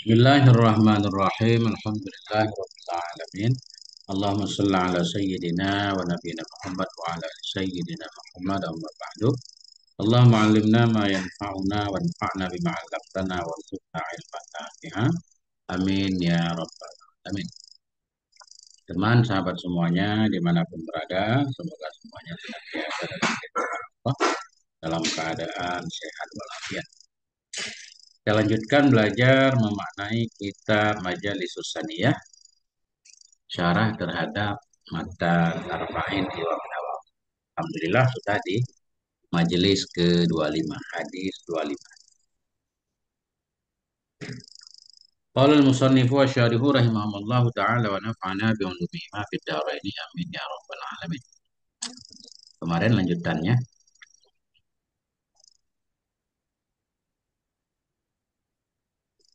Bismillahirrahmanirrahim. Alhamdulillahirabbil alamin. Allahumma shalli ala sayyidina wa nabiyyina Muhammad wa ala ali sayyidina Muhammad amma ba'du. Allahumma 'allimna ma yanfa'una wanfa'na bima 'allamtana warzuqna 'ilman nafi'a. Amin ya rabbal alamin. Teman sahabat semuanya dimanapun berada, semoga semuanya senantiasa dalam lindungan Allah, dalam keadaan sehat walafiat. Kita lanjutkan belajar memaknai kitab Majalisus Saniyah, syarah terhadap matan Arba'in Imam Nawawi. Alhamdulillah sudah di majelis ke-25, hadis 25. Qala al-musannifu wa syarihu rahimahullahu ta'ala wa nafa'ana bi ulumihi fid dharain amin ya rabbal alamin. Kemarin lanjutannya.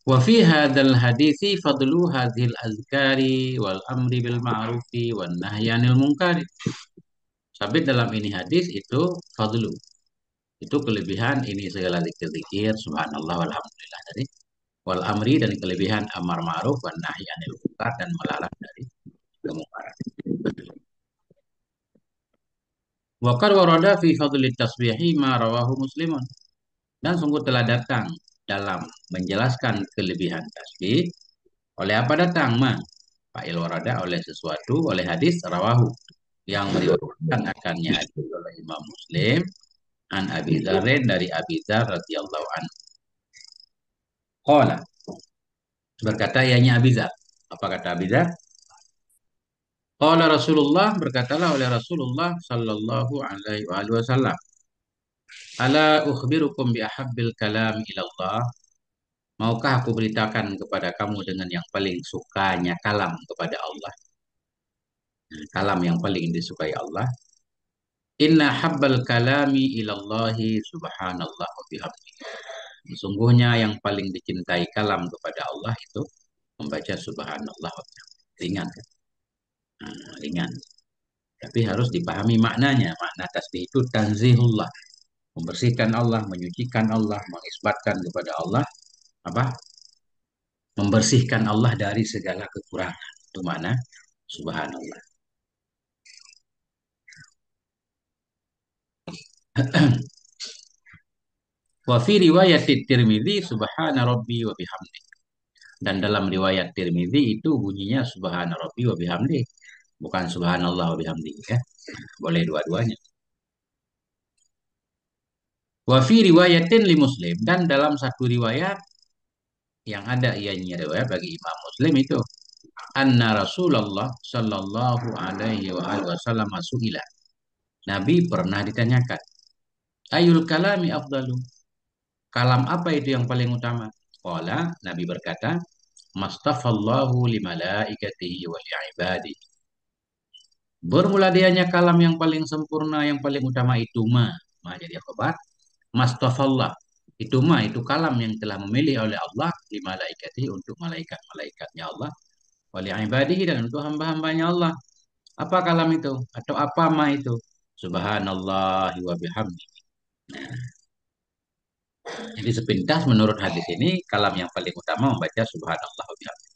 Wa fi hadzal hadithi fadlu hadzal azkari wal amri bil ma'rufi wan nahyi 'anil munkari. Sabit dalam ini hadis itu fadlu. Itu kelebihan ini segala zikir-zikir subhanallah walhamdulillah tadi. Wal amri dan kelebihan amar ma'ruf wan nahi anil munkar dan melarang dari kemungkaran. Wa qad warada fi fadli tasbihi ma rawahu Muslimun. Dan sungguh telah datang dalam menjelaskan kelebihan tasbih oleh apa datang ma fa'il warada oleh sesuatu oleh hadis rawahu yang meriwayatkan akannya hadis oleh Imam Muslim an Abi Dzarrin dari Abi Dzar radhiyallahu anhu. Qala berkata ianya Abi Dzar. Apa kata Abi Dzar? Qala Rasulullah berkatalah oleh Rasulullah sallallahu alaihi wasallam, "Ala ukhbirukum bi ahabbil kalam ila Allah?" Maukah aku beritakan kepada kamu dengan yang paling sukanya kalam kepada Allah? Kalam yang paling disukai Allah. Inna habbal kalami ilallahi subhanallah wa bihamdi. Sesungguhnya yang paling dicintai kalam kepada Allah itu membaca subhanallah wa bihamdi. Ringan kan? Ringan. Tapi harus dipahami maknanya. Makna tasbih itu tanzihullah. Membersihkan Allah, menyucikan Allah, mengisbatkan kepada Allah. Apa? Membersihkan Allah dari segala kekurangan. Itu makna subhanallah. Wa fi riwayat Tirmidzi subhana rabbi wa bihamdi. Dan dalam riwayat Tirmidzi itu bunyinya subhana rabbi wa bihamdi. Bukan subhanallah wa bihamdi ya. Boleh dua-duanya. Wa fi riwayatin li Muslim dan dalam satu riwayat yang ada ianya riwayat bagi Imam Muslim itu anna Rasulullah sallallahu alaihi wa alihi wasallam suila. Nabi pernah ditanyakan, ayul kalami afdalu? Kalam apa itu yang paling utama? Qala, Nabi berkata, mastafallahu li malaikatihi wa li ibadi. Bermula dianya kalam yang paling sempurna, yang paling utama itu ma jadi khabar. Mastafallah itu itu kalam yang telah memilih oleh Allah li malaikatihi untuk malaikat-malaikatnya Allah wali ibadihi dan untuk hamba-hambanya Allah. Apa kalam itu? Atau apa ma itu? Subhanallah wa bihamdi. Nah, jadi sepintas menurut hadis ini kalam yang paling utama membaca subhanallah wa bihamdi.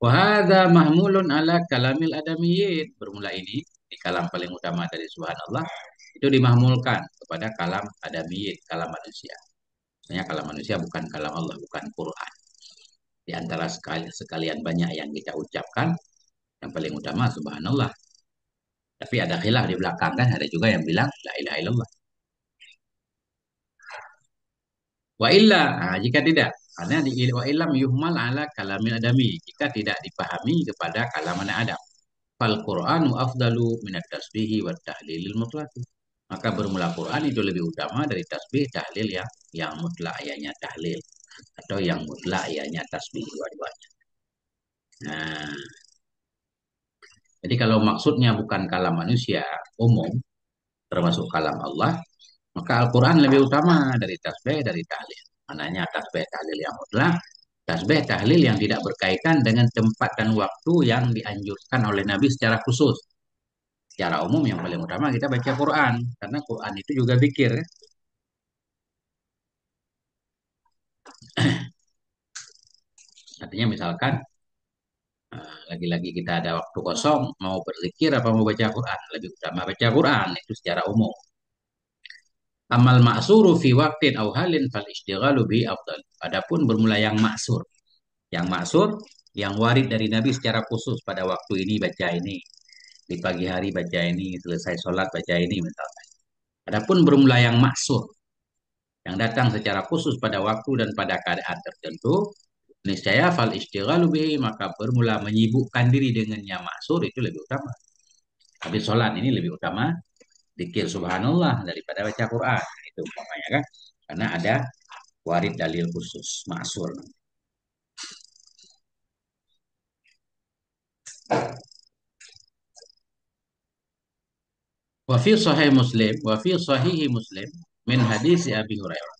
Wa hadza mahmulun ala kalamil adamiyyin. Bermula ini di kalam paling utama dari subhanallah itu dimahmulkan kepada kalam adamiyyin, kalam manusia. Maksudnya kalam manusia bukan kalam Allah, bukan Quran. Di antara sekalian banyak yang kita ucapkan, yang paling utama subhanallah. Tapi ada khilaf di belakang kan, ada juga yang bilang la ilaha illallah. Wa illa, jika tidak, karena di wa illam yuhmal ala kalamil adami, jika tidak dipahami kepada kalaman Adam. Fal Qur'anu afdalu minat tasbihi wa tahlilil mutlaqi. Maka bermula Quran itu lebih utama dari tasbih tahlil yang mutlak ianya tahlil atau yang mutlak ianya tasbih dua-duanya. Nah, jadi kalau maksudnya bukan kalam manusia umum, termasuk kalam Allah, maka Al-Quran lebih utama dari tasbih, dari tahlil. Mananya tasbih tahlil yang mutlak, tasbih tahlil yang tidak berkaitan dengan tempat dan waktu yang dianjurkan oleh Nabi secara khusus. Secara umum yang paling utama kita baca Quran, karena Quran itu juga zikir. Artinya misalkan lagi-lagi kita ada waktu kosong, mau berzikir apa mau baca Quran, lebih utama baca Quran itu secara umum. Amal ma'suru fi waqtin aw halin fal istighalu bi afdal. Adapun bermula yang maksur. Yang maksur yang warid dari Nabi secara khusus pada waktu ini baca ini, di pagi hari baca ini, selesai sholat baca ini misalkan. Adapun bermula yang maksur yang datang secara khusus pada waktu dan pada keadaan tertentu, niscaya fal istighalu bihi maka bermula menyibukkan diri dengannya maksur itu lebih utama. Habis sholat ini lebih utama zikir subhanallah daripada baca Quran. Itu umpamanya kan. Karena ada warid dalil khusus maksur. Wa fi sahih Muslim min hadis Abi Hurairah.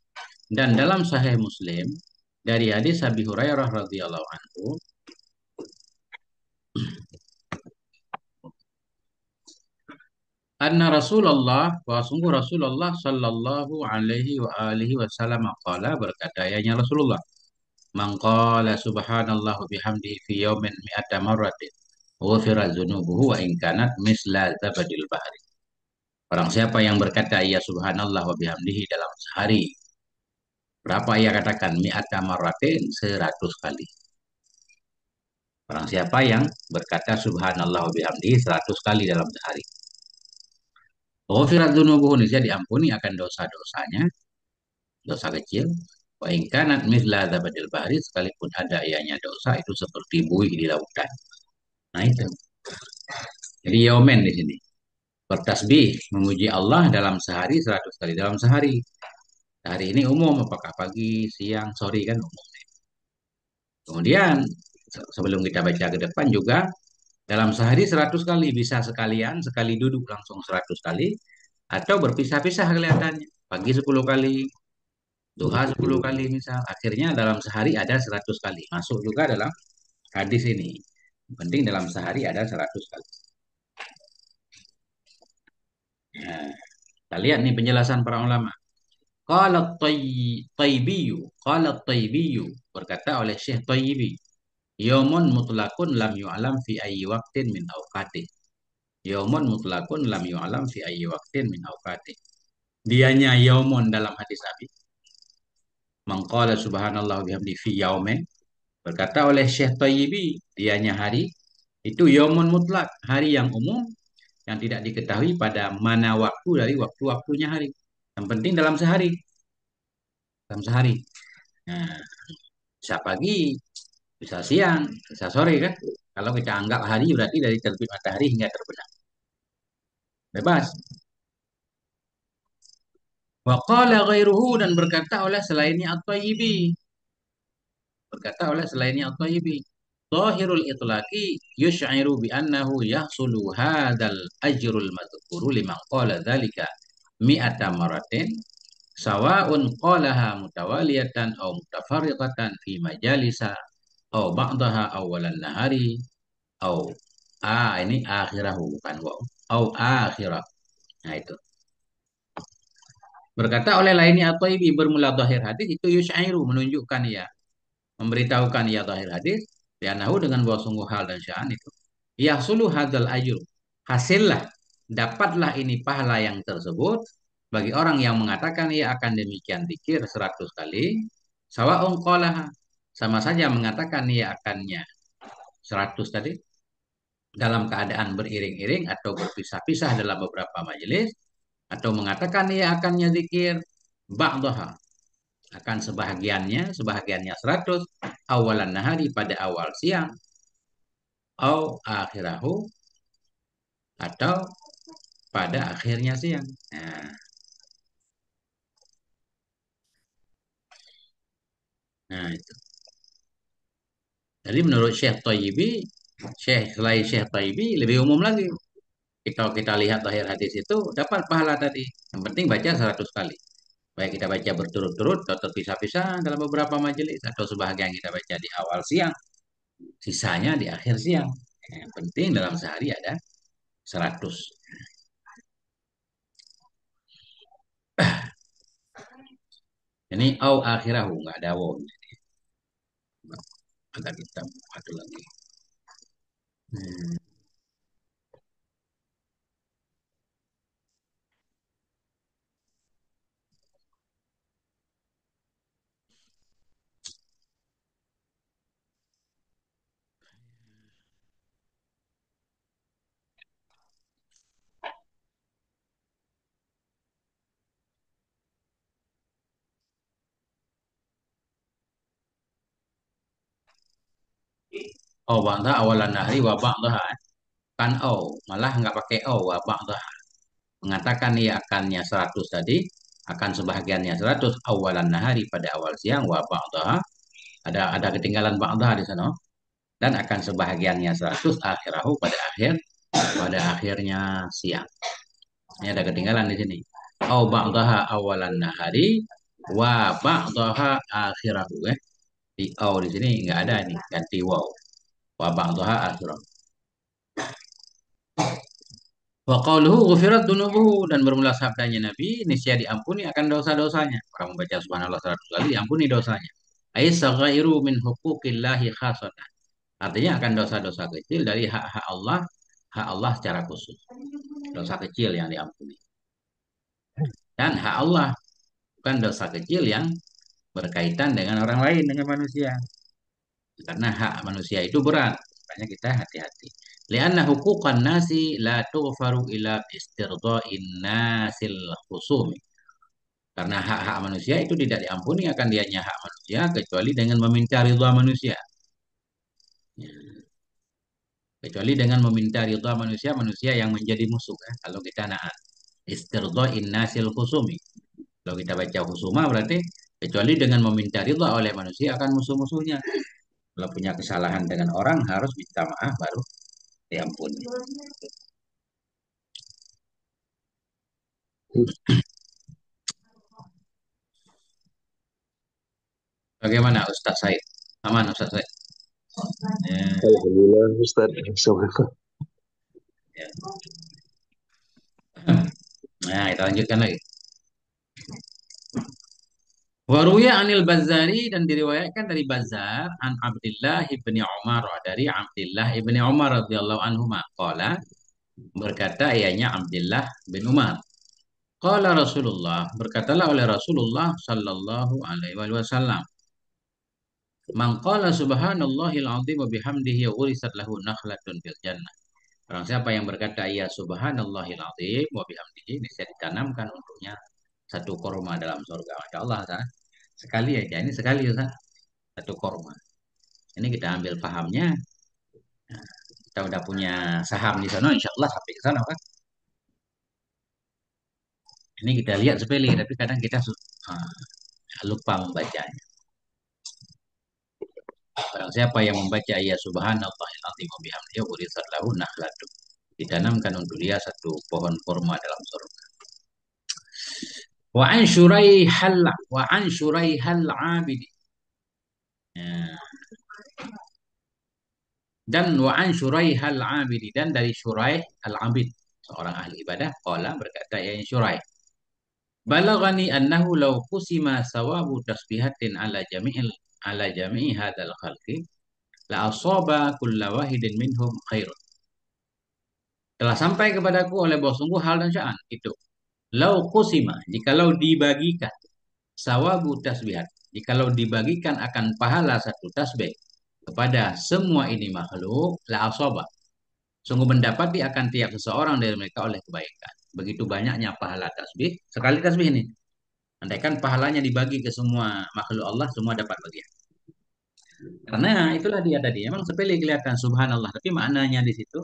Dan dalam sahih Muslim dari hadis Abi Hurairah radhiyallahu anhu, anna Rasulullah wa sungguh Rasulullah sallallahu alaihi wa alihi wasallam qala berkata ya Rasulullah, man qala subhanallah bihamdihi fi yawmin mi'ata marratin ghufira dzunubuhu wa in kanat misla zabadil bahri. Orang siapa yang berkata ya subhanallah wa bihamdihi dalam sehari, berapa ia katakan mi'ata marratin 100 kali. Orang siapa yang berkata subhanallah wa bihamdihi 100 kali dalam sehari. Ghufirat dzunubuhu, niscaya diampuni akan dosa-dosanya, dosa kecil. Wa in kanat mithla zabadil bahri, sekalipun ada ianya dosa itu seperti buih di lautan. Nah itu. Jadi yaumen di sini. Bertasbih memuji Allah dalam sehari 100 kali dalam sehari. Hari ini umum apakah pagi, siang, sore kan umum. Kemudian sebelum kita baca ke depan juga dalam sehari 100 kali bisa sekalian sekali duduk langsung 100 kali atau berpisah-pisah kelihatannya. Pagi 10 kali, duha 10 kali misal. Akhirnya dalam sehari ada 100 kali. Masuk juga dalam hadis ini. Penting dalam sehari ada 100 kali. Nah, kita lihat nih penjelasan para ulama. Qala Tayyibiyu, qala Tayyibiyu, berkata oleh Syekh Tayyibi, yaumun mutlakun lam yu'alam fi ayyi waqtin min awqatih. Yaumun mutlakun lam yu'alam fi ayyi waqtin min awqatih. Dianya yaumun dalam hadis Nabi. Mangqala subhanallah bihamdi fi yaumin. Berkata oleh Syekh Tayyibi, dianya hari itu yaumun mutlak, hari yang umum yang tidak diketahui pada mana waktu dari waktu-waktunya hari. Yang penting dalam sehari, dalam sehari. Nah, bisa pagi, bisa siang, bisa sore kan? Kalau kita anggap hari berarti dari terbit matahari hingga terbenam. Bebas. Wa qala ghairuhu, dan berkata oleh selainnya At-Tayyibi. Berkata oleh selainnya At-Tayyibi. Zahirul itlaqi yush'iru bi annahu yahsulu hadzal ajrul madhkuru liman qala dzalika mi'ata maratin sawa'un qalaha mutawaliyatan aw mutafarriqatan fi majalisa aw ba'daha awalan nahari aw ini akhirahu bukan wa aw akhirah. Nah itu. Berkata oleh lainnya atau ibi bermula zahir hadis itu yusyairu menunjukkan ya, memberitahukan ya zahir hadis ya nahu dengan bahwa sungguh hal dan sya'an itu ya sulu hadzal ajr, hasillah, dapatlah ini pahala yang tersebut bagi orang yang mengatakan ia akan demikian zikir 100 kali sawa'un qalaha, sama saja mengatakan ia akannya 100 tadi dalam keadaan beriring-iring atau berpisah-pisah dalam beberapa majelis atau mengatakan ia akannya zikir ba'daha, akan sebahagiannya 100 awalan nahari pada awal siang au akhirahu atau pada akhirnya siang. Nah, nah itu. Jadi menurut Syekh Thayyibi, selain Syekh Thayyibi lebih umum lagi. Kita lihat lahir hadis itu dapat pahala tadi. Yang penting baca 100 kali. Baik kita baca berturut-turut atau terpisah-pisah dalam beberapa majelis atau sebahagian kita baca di awal siang, sisanya di akhir siang. Yang penting dalam sehari ada 100. Ini au akhirahu, nggak ada waw. Agak hitam. Satu lagi. Hmm. Oh, ba'da awalan nahri wa ba'daha. Kan malah nggak pakai wa ba'daha. Mengatakan iakannya 100 tadi, akan sebahagiannya 100 awalan nahari pada awal siang wa ba'daha. Ada ketinggalan ba'daha di sana. Dan akan sebahagiannya 100 akhirahu pada akhirnya siang. Ini ada ketinggalan di sini. Au ba'daha awalan nahari wa ba'daha akhirahu. Di au di sini nggak ada ini, ganti waw. Wa ba'daha akhirahu. Wa qauluhu ghufirat dunubuhu dan bermula sabdanya Nabi, niscaya diampuni akan dosa-dosanya. Orang membaca subhanallah 100 kali diampuni dosanya. Ai saghairu min huquqillahi khasatan. Artinya akan dosa-dosa kecil dari hak Allah secara khusus. Dosa kecil yang diampuni. Dan hak Allah bukan dosa kecil yang berkaitan dengan orang lain, dengan manusia. Karena hak manusia itu berat. Makanya kita hati-hati. Lianna hukukan nasi la tughfaru ila istirdain nasil khusumi. Karena hak-hak manusia itu tidak diampuni akan dianya hak manusia kecuali dengan meminta ridha manusia. Ya. Kecuali dengan meminta ridha manusia, manusia yang menjadi musuh. Kalau kita naat. Istirdain nasil khusumi. Kalau kita baca khusuma berarti kecuali dengan meminta ridha oleh manusia akan musuh-musuhnya. Kalau punya kesalahan dengan orang harus minta maaf baru diampuni. Bagaimana Ustaz Said? Aman Ustaz Said? Ya, Alhamdulillah Ustaz. Assalamualaikum. ya. Nah, kita lanjutkan lagi. Waruya anil Bazari dan diriwayatkan dari Bazar an Abdullah ibni Umar dari Abdullah ibni Umar radhiyallahu anhu qala berkata ianya Abdullah bin Umar. Qala Rasulullah berkatalah oleh Rasulullah sallallahu alaihi wasallam. Man qala subhanallahil azim wa bihamdihi ghurisat lahu nakhlatun fil jannah. Barang siapa yang berkata ya subhanallahil azim wa bihamdihi bisa ditanamkan untuknya satu korma dalam surga. Masya Allah, Ustaz. Sekali aja ini sekali Ustaz. Satu korma. Ini kita ambil pahamnya. Kita udah punya saham di sana, insya Allah sampai ke sana kan. Ini kita lihat sepele, tapi kadang kita lupa membacanya. Barang siapa yang membaca ayat subhanallahil azim wa bihamdihi ghurisat lahu nakhlatun. Ditanamkan untuk dia satu pohon kurma dalam surga. Wa an syuraihal abidi. Ya. Dan wa an syuraihal abidi dan dari syuraih al abid seorang ahli ibadah qala berkata ya syuraih balagani annahu law qusima sawabu tasbihatin ala jami'i hadzal khalqi la asaba kulla wahidin minhum khairun. Telah sampai kepadaku oleh bahwa sungguh hal dan sya'an itu. Lau qusima jikalau dibagikan sawabu tasbihat jikalau dibagikan akan pahala satu tasbih kepada semua ini makhluk la asaba sungguh mendapati akan tiap seseorang dari mereka oleh kebaikan. Begitu banyaknya pahala tasbih sekali tasbih ini. Andaikan pahalanya dibagi ke semua makhluk Allah, semua dapat bagian. Karena itulah dia tadi. Memang sepele kelihatan subhanallah, tapi maknanya di situ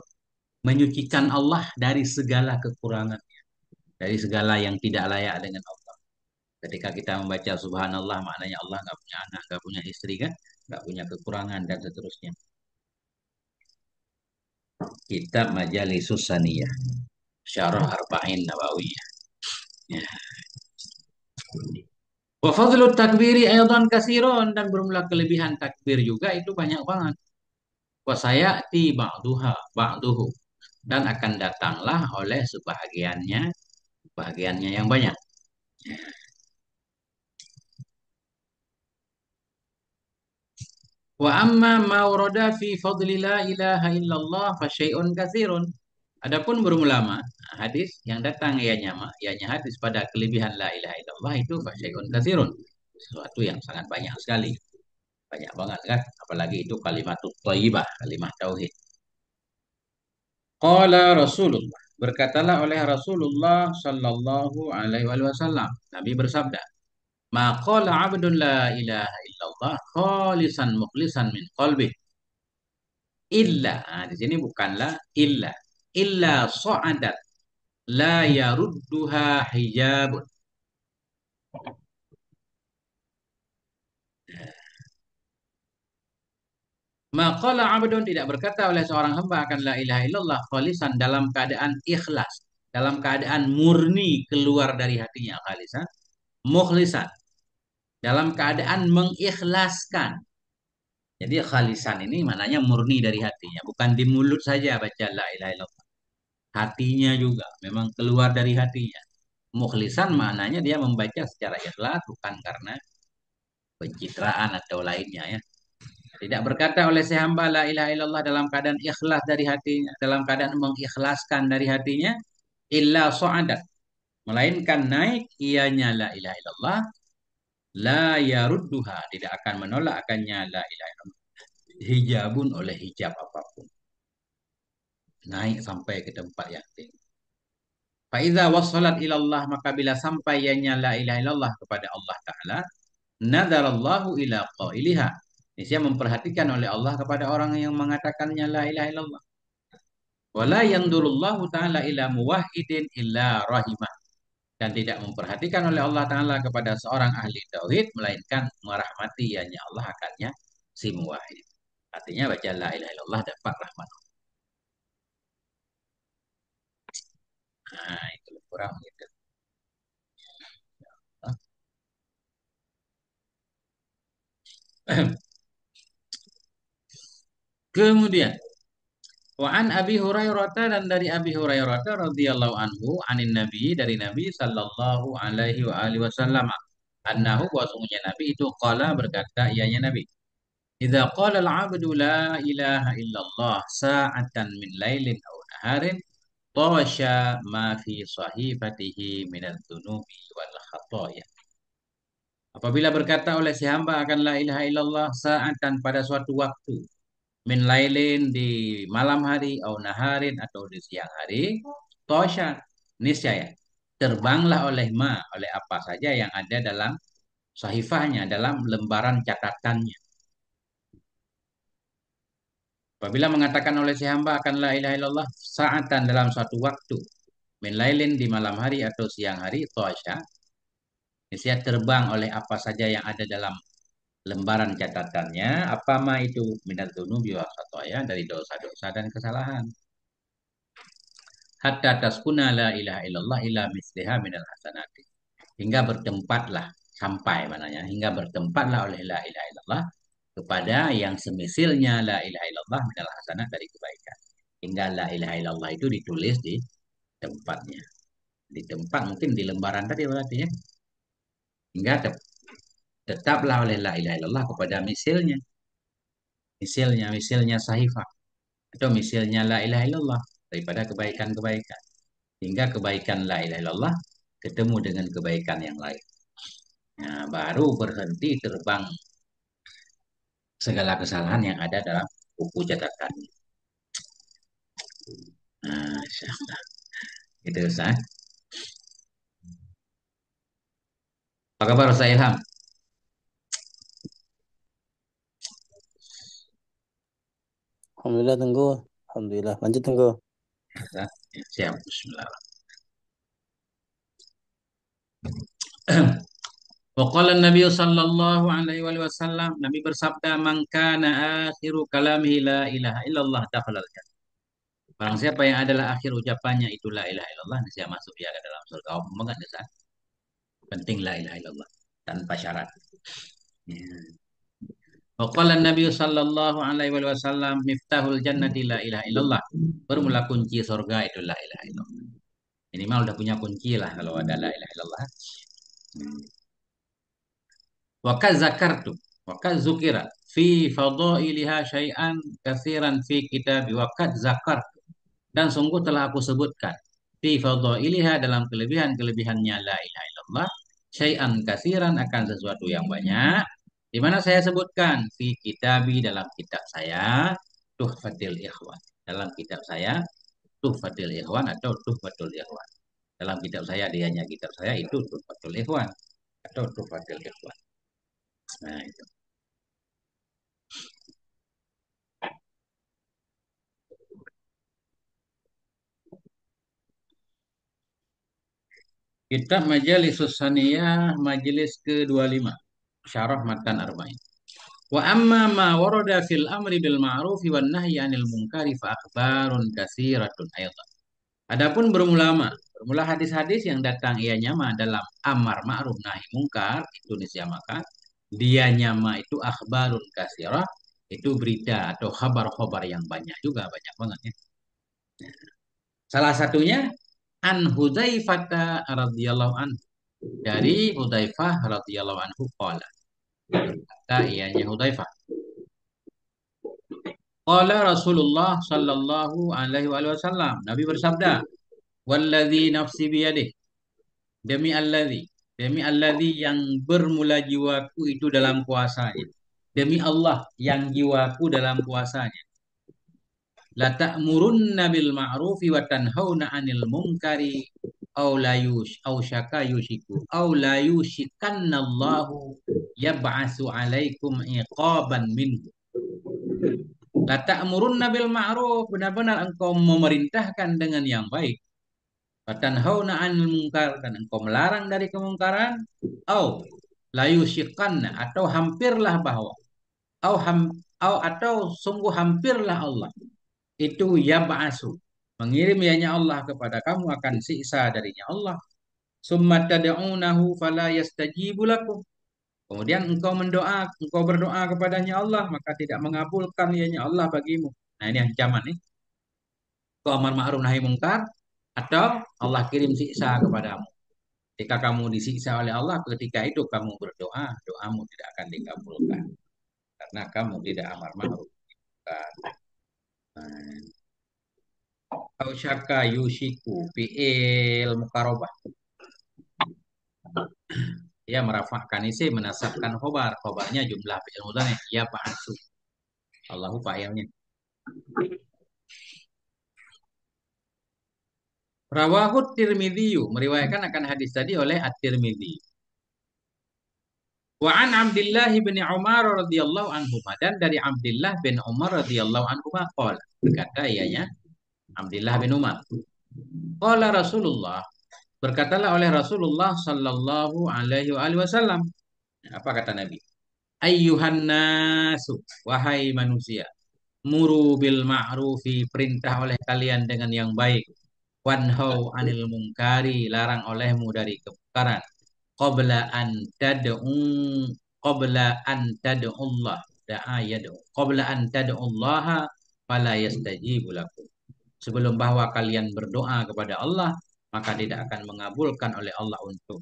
menyucikan Allah dari segala kekurangan, dari segala yang tidak layak dengan Allah. Ketika kita membaca subhanallah, maknanya Allah nggak punya anak, nggak punya istri kan, nggak punya kekurangan dan seterusnya. Kitab Majalisus Saniyah, Syarah Arba'in Nawawiyah. Ya. Wa fadlu takbiri aydan kasiron dan bermula kelebihan takbir juga itu banyak banget. Wa sayati ba'duhu dan akan datanglah oleh bahagiannya yang banyak. Ya. Wa amma ma warada fi fadli la ilaha illallah fa syai'un katsirun. Adapun berulama hadis yang datang ianya hadis pada kelebihan la ilaha illallah itu fa syai'un katsirun. Sesuatu yang sangat banyak sekali. Banyak banget kan? Apalagi itu kalimat thayyibah, kalimat tauhid. Qala Rasulullah. Berkatalah oleh Rasulullah sallallahu alaihi wasallam. Nabi bersabda, "Maqala 'abdun la ilaha illallah khalisan mukhlisan min qalbih illa." Nah, di sini bukanlah illa. Illa sa'adat la yarudduha hijabun. Maqala 'abdun, tidak berkata oleh seorang hamba akan la ilaha illallah khalisan dalam keadaan ikhlas, dalam keadaan murni keluar dari hatinya khalisan, mukhlisan dalam keadaan mengikhlaskan. Jadi khalisan ini maknanya murni dari hatinya, bukan di mulut saja baca la ilaha illallah. Hatinya juga memang keluar dari hatinya. Mukhlisan maknanya dia membaca secara ikhlas, bukan karena pencitraan atau lainnya ya. Tidak berkata oleh si hamba la ilaha illallah dalam keadaan ikhlas dari hatinya, dalam keadaan mengikhlaskan dari hatinya, illa so'adat. Melainkan naik ianya la ilaha illallah, la yarudduha, tidak akan menolak akannya la ilaha illallah. Hijabun, oleh hijab apapun. Naik sampai ke tempat yang tinggi. Faiza wassalat ilallah, maka bila sampai ianya la ilaha illallah kepada Allah Ta'ala, nadarallahu ila qailiha. Dia memperhatikan oleh Allah kepada orang yang mengatakannya la ilaha illallah. Wala yandurullahu ta'ala ila muwahhidin illa rahimah. Dan tidak memperhatikan oleh Allah Ta'ala kepada seorang ahli tauhid, melainkan merahmati ianya Allah akannya si muwahhid. Artinya baca la ilaha illallah dapat rahmat. Nah, itu kurang gitu. Kemudian wa an Abi Hurairah, dan dari Abi Hurairah radhiyallahu anhu anin Nabi, dari Nabi sallallahu alaihi wa alihi wasallam, annahu, bahwasanya Nabi itu qala, berkata ianya Nabi, idza qala al-'abdu la ilaha illallah sa'atan min lailin aw naharin tasha ma fi sahifatihi minadz dzunubi wal khataya. Apabila berkata oleh si hamba akan la ilaha illallah sa'atan, pada suatu waktu, min lailin, di malam hari, au naharin, atau di siang hari, tosha, niscaya terbanglah oleh apa saja yang ada dalam sahifahnya, dalam lembaran catatannya. Apabila mengatakan oleh si hamba akan la ilaha illallah saatan, dalam suatu waktu, min lailin, di malam hari atau siang hari, tosha, niscaya terbang oleh apa saja yang ada dalam lembaran catatannya, apa ma itu, minat dzunubi wa khataya, dari dosa-dosa dan kesalahan. Hatta taskuna la ilaha illallah ila misliha minal hasanati. Hingga bertempatlah, sampai mananya, hingga bertempatlah oleh la ilaha illallah kepada yang semisilnya la ilaha illallah minal hasanat, dari kebaikan. Hingga la ilaha illallah itu ditulis di tempatnya. Di tempat, mungkin di lembaran tadi berarti ya. Hingga tetaplah oleh la ilaha illallah kepada misilnya. Misilnya sahifah. Atau misilnya la ilaha illallah, daripada kebaikan-kebaikan. Hingga kebaikan la ilaha illallah ketemu dengan kebaikan yang lain. Nah, baru berhenti terbang segala kesalahan yang ada dalam buku catatannya. Nah, itu Ustaz. Apa kabar Ustaz Ilham? Alhamdulillah Tengku. Alhamdulillah. Lanjut Tengku. Ustaz? Ya, siap. Bismillah. Waqala Nabi sallallahu alaihi wasallam, Nabi bersabda, "Man kana akhiru kalamihi la ilaha illallah dakhala al-jannah." Barang siapa yang adalah akhir ucapannya itu la ilaha illallah, dia masuk dia ke dalam surga. Oh, banget Ustaz. Penting la ilaha illallah tanpa syarat. Ya. Waqala Nabi sallallahu alaihi wasallam, "Miftahul jannati la ilaha illallah." Bermula kunci surga itu la ilaha illallah. Minimal udah punya kunci lah kalau ada la ilaha illallah. Hmm. Wa zakartu, wa zukira fi fadailiha syai'an katsiran fi kitabi wa qad zakar, dan sungguh telah aku sebutkan fi fadailiha dalam kelebihan-kelebihannya la ilaha illallah syai'an katsiran akan sesuatu yang banyak, di mana saya sebutkan fi kitabi dalam kitab saya Tuhfatul Ikhwan, dalam kitab saya Tuhfatul Ikhwan atau Tuhfatul Ikhwan. Dalam kitab saya, dianya kitab saya itu Tuhfatul Ikhwan atau Tuhfatul Ikhwan. Nah, itu. Kitab Majalisus Saniyah, majelis ke-25. Syarah Matan Arba'in. Wa amma ma warada fil amri bil ma'ruf wan nahyi 'anil munkari fa akhbarun katsiratun ayatan. Adapun bermula hadis-hadis yang datang ianya mah dalam amar ma'ruf nahi mungkar itu disamakan. Dia nyama itu akhbarun katsirah, itu berita atau kabar-kabar yang banyak juga, banyak banget ya. Salah satunya an Hudzaifah radhiyallahu anhu, dari Hudzaifah radhiyallahu anhu qala, berkata ianya Hudzaifah, qala Rasulullah sallallahu alaihi wasallam, Nabi bersabda, walladzi nafsi biyadih, demi alladzi, demi alladzi yang bermula jiwaku itu dalam kuasanya, demi Allah yang jiwaku dalam kuasanya, la ta'murunna bil ma'rufi wa tanhauna 'anil munkari aw la yush aw syaka yushiku aw la yushikanallahu yab'atsu 'alaikum iqaban minhu. La ta'murunna bil ma'ruf, benar-benar engkau memerintahkan dengan yang baik. Wa tanhauna 'anil munkar, dan engkau melarang dari kemungkaran. Aw la yushikanna, atau hampirlah bahwa, atau sungguh hampirlah Allah itu ya ba'asu, mengirim ianya Allah kepada kamu akan siksa darinya Allah. Summa tad'unahu fala yastajibu lakum, kemudian engkau berdoa kepadanya Allah maka tidak mengabulkan ianya Allah bagimu. Nah, ini ancaman nih. Kau amar ma'ruf nahi mungkar, atau Allah kirim siksa kepadamu. Jika kamu disiksa oleh Allah, ketika itu kamu berdoa, doamu tidak akan dikabulkan karena kamu tidak amar ma'ruf. Nah, Ausyaka yushiku fi'il mukarobah. Ya, merafakkan isi, menasabkan khobar. Khobarnya jumlah fi'il mudhari. Ya ba'asu. Allahu fa'ilnya. Rawahut Tirmidzi, meriwayatkan akan hadis tadi oleh At-Tirmidzi. Wa an Abdullah bin Umar radhiyallahu anhu, dan dari Abdullah bin Umar radhiyallahu anhu qala, berkata ianya Abdullah bin Umar, qala Rasulullah, berkatalah oleh Rasulullah sallallahu alaihi wasallam. Apa kata Nabi? Ayyuhan nasu, wahai manusia, muru bil ma'rufi, perintah oleh kalian dengan yang baik. Wanhau anil mungkari, larang olehmu dari kemungkaran. Qabla an tad'u, qabla an tad'ullah, da'a yad'u. Qabla an tad'ullaha fala yastajibu lakum. Sebelum bahwa kalian berdoa kepada Allah, maka tidak akan mengabulkan oleh Allah untuk.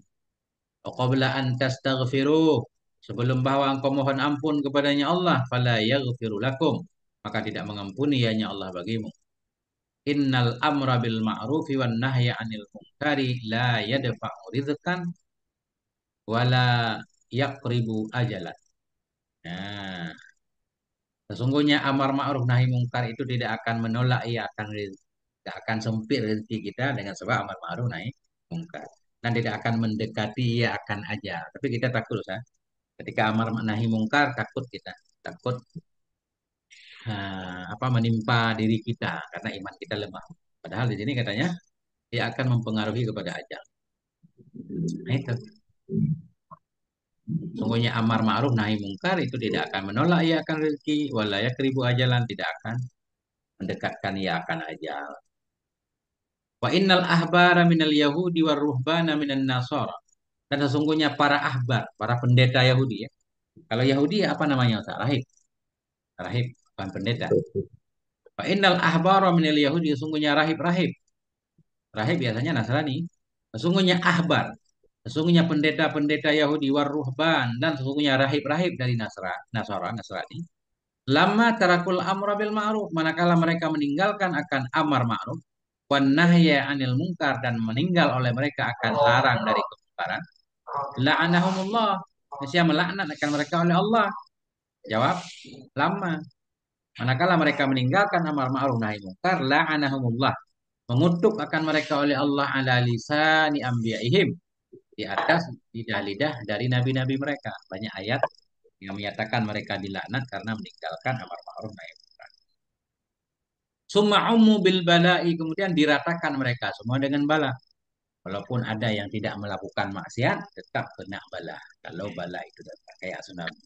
Qabla an tastaghfiru, sebelum bahwa engkau mohon ampun kepadanya Allah, fala yaghfiru lakum, maka tidak mengampuni ianya Allah bagimu. Innal amra bil ma'rufi wan nahya 'anil munkari la yadfa'u rizqan wala yaqribu ajalan. Nah, sesungguhnya amar ma'ruf nahi mungkar itu tidak akan menolak, ia akan tidak akan sempit rezeki kita dengan sebab amar ma'ruf nahi mungkar, dan tidak akan mendekati, ia akan ajar. Tapi kita takut, ya. Ketika amar nahi mungkar, takut kita, takut apa menimpa diri kita karena iman kita lemah. Padahal di sini katanya dia akan mempengaruhi kepada ajal. Nah, itu. Sungguhnya amar ma'ruf nahi mungkar itu tidak akan menolak, ia akan rezeki, wala yakribu ajalan, tidak akan mendekatkan, ia akan ajal. Wa innal ahbara minal yahudi war ruhbana minan nasara. Dan sesungguhnya para ahbar, para pendeta Yahudi, ya. Kalau Yahudi apa namanya, Ustaz? Rahib. Rahib, bukan pendeta. Wa innal ahbara minal yahudi, sesungguhnya rahib-rahib. Rahib biasanya Nasrani. Sesungguhnya ahbar, Sesungguhnya pendeta-pendeta Yahudi waruhban dan sesungguhnya rahib-rahib dari Nasrani. Lama tarakul amra bil ma'ruf, manakala mereka meninggalkan akan amar ma'ruf, wan nahya anil munkar dan meninggal oleh mereka akan larang dari kemungkaran. La'anahumullah, Mesya melaknat akan mereka oleh Allah. Jawab, lama. Manakala mereka meninggalkan amar ma'ruf nahi munkar, la'anahumullah, mengutuk akan mereka oleh Allah ala lisani anbiya'ihim, di atas lidah-lidah dari nabi-nabi mereka. Banyak ayat yang menyatakan mereka dilaknat karena meninggalkan amar ma'ruf nahi munkar. Summa ummu bil bala'i, kemudian diratakan mereka semua dengan bala. Walaupun ada yang tidak melakukan maksiat, tetap kena bala. Kalau bala itu datang kayak tsunami.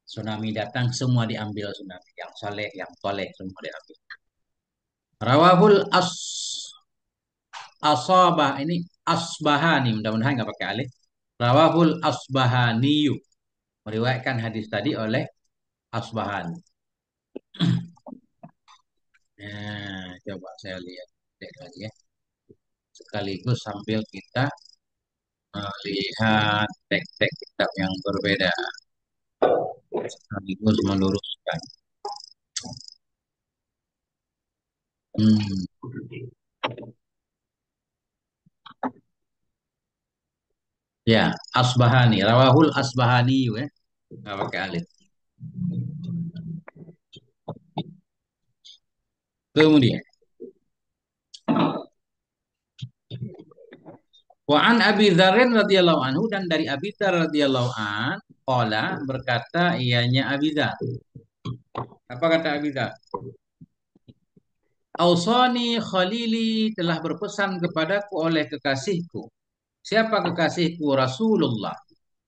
Tsunami datang, semua diambil tsunami. Yang soleh, yang toleh, semua diambil. Rawahul asabah, ini asbahani, mudah-mudahan nggak pakai alif. Rawahul asbahaniyu, meriwayatkan hadis tadi oleh Asbahani. Nah, coba saya lihat lagi ya. Sekaligus sambil kita melihat teks-teks kitab yang berbeda. Sekaligus meluruskan. Hmm. Ya, Asbahani, Rawahul Asbahani ya. Nggak pakai alif. Kemudian, wa an Abi Dzarrin radhiyallahu anhu, dan dari Abi Dzar radhiyallahu an, qala, berkata ianya Abi Dzar. Apa kata Abi Dzar? Ausani khalili, telah berpesan kepadaku oleh kekasihku. Siapa kekasihku? Rasulullah,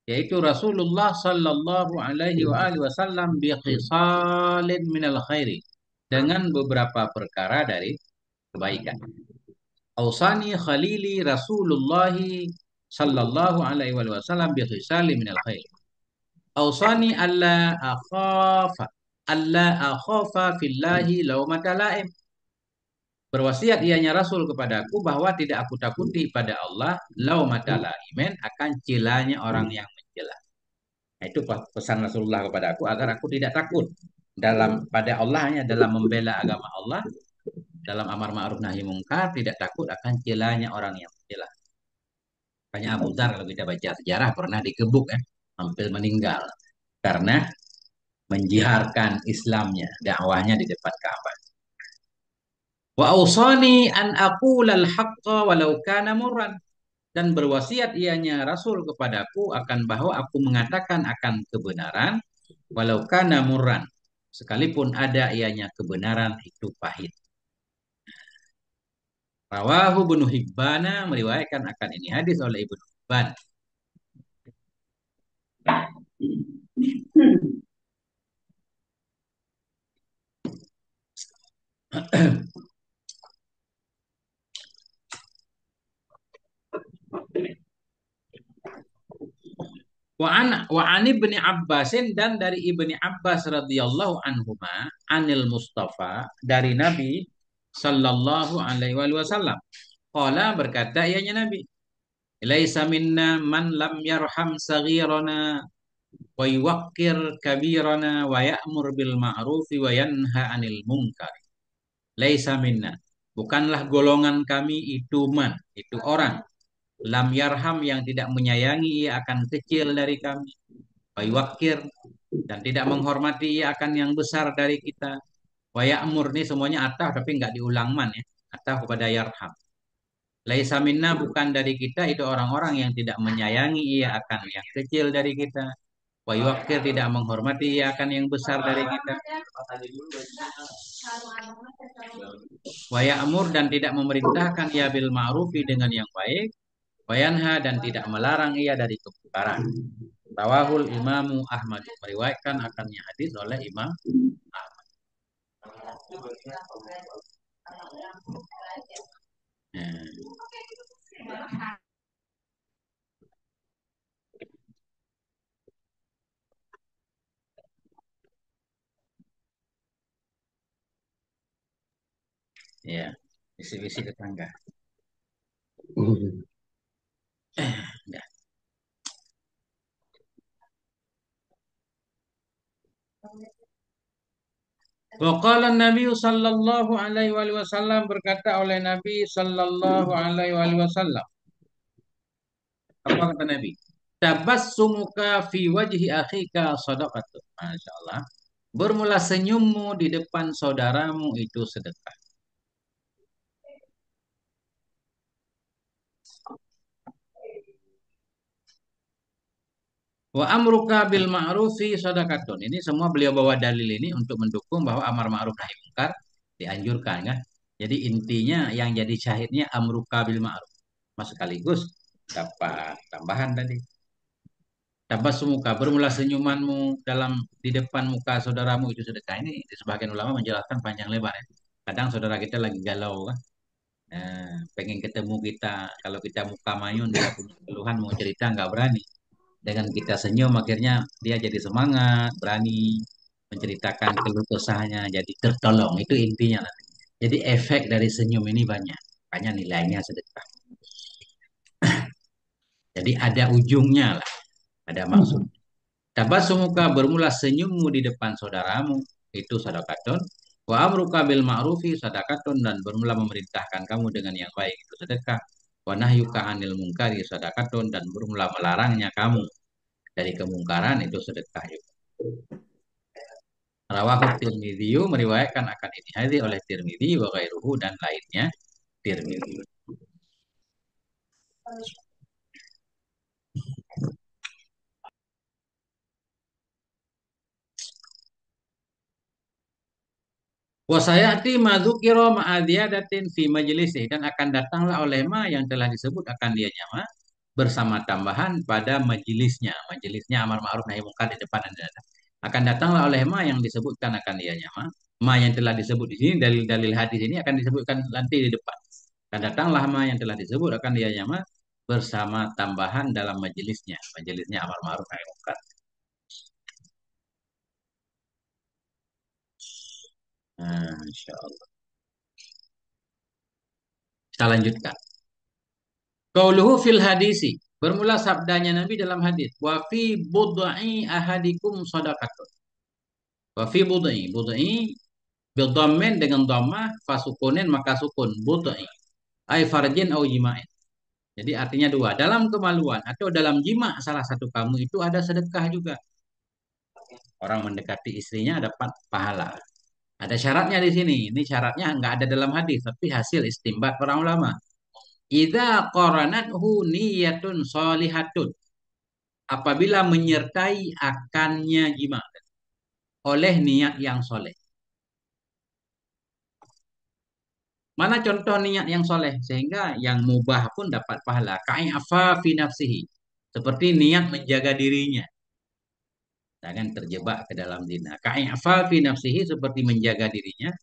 yaitu Rasulullah sallallahu alaihi wa alihi wasallam, bi khisalin minal khairi, dengan beberapa perkara dari kebaikan. Ausani khalili Rasulullah sallallahu alaihi wasallam bi khisalin minal khairi. Ausani alla akhafa fillahi laumata laim. Berwasiat ianya Rasul kepadaku bahwa tidak aku takuti pada Allah laumata laimin, akan celanya orang yang mencela. Nah, itu pesan Rasulullah kepada aku agar aku tidak takut pada Allah, hanya dalam membela agama Allah, dalam amar ma'ruf nahi mungkar, tidak takut akan celanya orang yang mencela. Makanya Abu Dzar, kalau kita baca sejarah, pernah dikebuk hampir meninggal karena menjiharkan Islamnya, dakwahnya di depan Ka'bah. Wa ausani an aqulal haqqa walau kana murran, dan berwasiat ianya Rasul kepadaku akan bahwa aku mengatakan akan kebenaran walau kana murran, sekalipun ada ianya kebenaran itu pahit. Rawahu Ibnu Hibbana, meriwayatkan akan ini hadis oleh Ibnu Hibban. Wa an Ibni Abbasin, dan dari Ibni Abbas radhiyallahu anhuma, anil Mustafa, dari Nabi sallallahu alaihi wasallam. Qala, berkata ianya Nabi, laisa minna man lam yarham saghirana wa yuwaqqir kabirana wa ya'mur bil ma'rufi wa yanha 'anil munkar. Laisa minna, bukanlah golongan kami itu man, itu orang, lam yarham, yang tidak menyayangi ia akan kecil dari kami, wa yuwaqqir, dan tidak menghormati ia akan yang besar dari kita. Wa ya'mur, ini semuanya ataf tapi enggak diulang man ya, ataf kepada yarham. Laisa minna, bukan dari kita itu orang-orang yang tidak menyayangi ia akan yang kecil dari kita. Wa yuwaqqir, tidak menghormati ia akan yang besar dari kita. Wa ya'mur, dan tidak memerintahkan ia bil ma'rufi, dengan yang baik. Wa yanha, dan tidak melarang ia dari kemungkaran. Rawahul Imamu Ahmad, meriwayatkan akannya hadis oleh Imam Ahmad. Ya, visi-visi tetangga. Wa qala Nabi sallallahu alaihi wasallam, berkata oleh Nabi sallallahu alaihi wasallam. Apa kata Nabi? Tabassumuka fi wajhi akhika shadaqatun. Masya Allah. Bermula senyummu di depan saudaramu itu sedekah. Wa amruka bil ma'rufi shadaqatun. Ini semua beliau bawa dalil ini untuk mendukung bahwa amar ma'ruf nahi munkar dianjurkan kan. Jadi intinya yang jadi syahidnya amruka bil ma'ruf. Mas sekaligus dapat tambahan tadi. Tabassumuka, bermula senyumanmu di depan muka saudaramu itu sedekah. Ini sebagian ulama menjelaskan panjang lebar ya. Kadang saudara kita lagi galau kan. Pengen ketemu kita, kalau kita muka mayun dia punya keluhan mau cerita nggak berani. Dengan kita senyum akhirnya dia jadi semangat, berani menceritakan keluh kesahnya, jadi tertolong. Itu intinya lah. Jadi efek dari senyum ini banyak. Makanya nilainya sedekah. Jadi ada ujungnya lah, ada maksud. Tabassumuka, bermula senyummu di depan saudaramu itu sedekatun. Wa amruka bil ma'rufi sedekatun, dan bermula memerintahkan kamu dengan yang baik itu sedekah. Wa nahyuka 'anil munkari sedekatun, dan bermula melarangnya kamu dari kemungkaran itu sedekah juga. Rawahu Tirmidzi, meriwayatkan akan ini hadis oleh Tirmidzi wa ghairuhu, dan lainnya Tirmidzi. Wasayati madzukira ma'adiyadatin fi majlisih, dan akan datanglah oleh ma yang telah disebut akan dia nyama bersama tambahan pada majelisnya. Majelisnya amar ma'ruf nahi munkar di depan dan akan datanglah oleh ma yang disebutkan akan dia nyama. Ma yang telah disebut di sini, dalil-dalil hadis ini akan disebutkan nanti di depan. Akan datanglah ma yang telah disebut akan dia nyama bersama tambahan dalam majelisnya. Majelisnya amar ma'ruf nahi munkar. Insya Allah. Kita lanjutkan. Qauluhu fil hadisi. Bermula sabdanya Nabi dalam hadis. Wa fi bud'i ahadikum shadaqatun. Wa fi bud'i. Bud'i bidhammin dengan dhammah, fasukunin maka sukun. Bud'i. Ay farjin au jima'in. Jadi artinya dua. Dalam kemaluan atau dalam jima salah satu kamu itu ada sedekah juga. Orang mendekati istrinya dapat pahala. Ada syaratnya di sini. Ini syaratnya nggak ada dalam hadis, tapi hasil istimbat para ulama. Idza qaranathu niyatun shalihatun, apabila menyertai akannya jima oleh niat yang soleh. Mana contoh niat yang soleh sehingga yang mubah pun dapat pahala. Kai'afa fi nafsihi, seperti niat menjaga dirinya jangan terjebak ke dalam zina. Kai'afa fi nafsihi, seperti menjaga dirinya.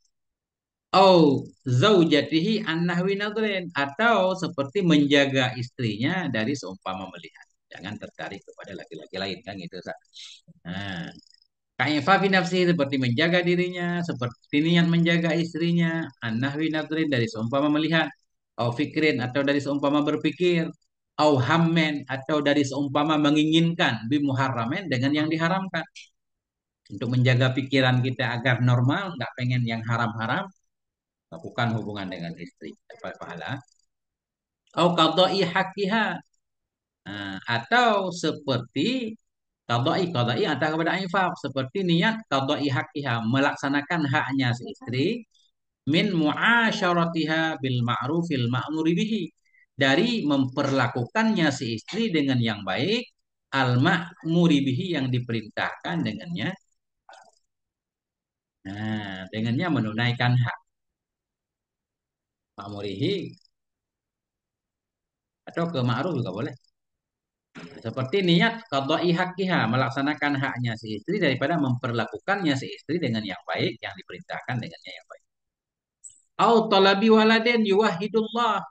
Au zaujatihi an nahwi nadrin, atau seperti menjaga istrinya dari seumpama melihat. Jangan tertarik kepada laki-laki lain kan gitu. Nah, Kaifa fi nafsi, seperti menjaga dirinya, seperti niat menjaga istrinya, an-nahwi nadrin, dari seumpama melihat, au fikrin, atau dari seumpama berpikir, au hammen, atau dari seumpama menginginkan, bi muharramen, dengan yang diharamkan. Untuk menjaga pikiran kita agar normal, nggak pengen yang haram-haram, lakukan hubungan dengan istri, dapat pahala. Au qada'i haqqiha, atau seperti qada'i antara kepada infak, seperti niat qada'i haqqiha, melaksanakan haknya si istri, min muasyaratiha bil ma'rufil ma'muri bihi, dari memperlakukannya si istri dengan yang baik, al ma'muri bihi, yang diperintahkan dengannya. Dengannya menunaikan hak. Ma'murihi atau ke ma'ruf juga boleh. Seperti niat qada'i haqqiha, melaksanakan haknya si istri daripada memperlakukannya si istri dengan yang baik, yang diperintahkan dengannya yang baik. Au talabi waladin yuwahidullah.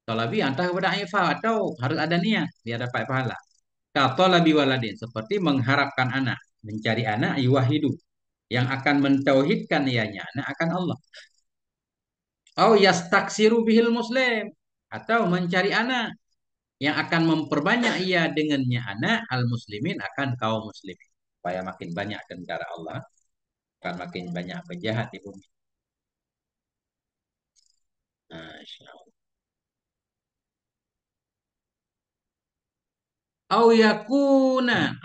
Talabi antara kepada ifa, atau harus ada niat dia dapat pahala. Ka talabi waladin, seperti mengharapkan anak, mencari anak yuwahidu, yang akan mentauhidkan ianya anak akan Allah. Au yastaksiru bihil muslim, atau mencari anak yang akan memperbanyak ia dengannya anak al muslimin, akan kaum muslimin, supaya makin banyak tentara Allah. Akan makin banyak penjahat di bumi. Masya Allah.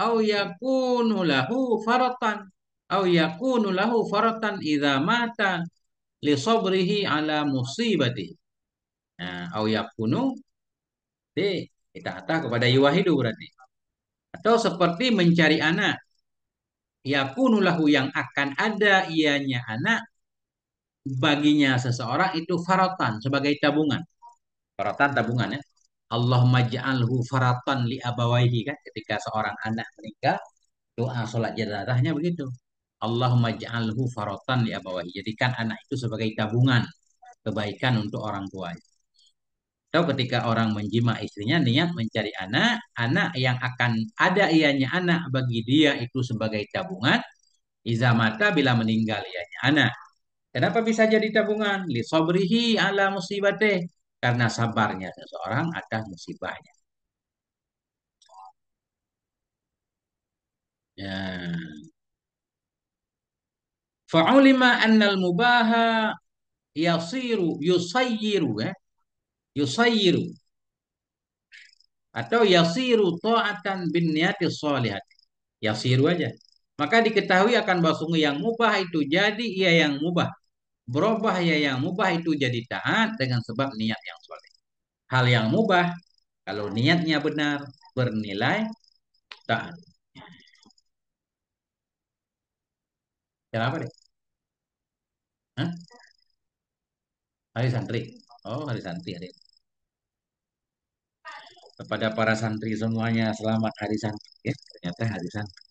Au yakunu lahu faratan. Au yakunu lahu faratan idza mata li sabrihi ala musibati. Nah, au yakunu kita kata kepada yuwahidu berarti. Atau seperti mencari anak. Yakunu lahu yang akan ada ianya anak baginya seseorang itu faratan sebagai tabungan. Faratan tabungan ya. Allahumma ja'alhu faratan li abawaihi kan ketika seorang anak meninggal doa sholat jenazahnya begitu. Allahumma ja'alhu faratan li abawaihi. Jadikan anak itu sebagai tabungan kebaikan untuk orang tuanya. Atau ketika orang menjima istrinya niat mencari anak, anak yang akan ada ianya anak bagi dia itu sebagai tabungan. Iza mata bila meninggal ianya anak. Kenapa bisa jadi tabungan? Li sabrihi ala musibate. Karena sabarnya seseorang atas musibahnya. Ya. Fa'ulima annal mubaha yusayyiru ya. Yusayyiru atau yasiru ta'atan bin niyati sholihat. Yasiru aja. Maka diketahui akan bahwa yang mubah itu jadi ia yang mubah. Berubah ia yang mubah itu jadi taat dengan sebab niat yang soleh. Hal yang mubah kalau niatnya benar bernilai taat. Kenapa deh? Hah? Hari santri. Oh, hari santri hari. Kepada para santri semuanya selamat hari santri. Ya, ternyata hari santri.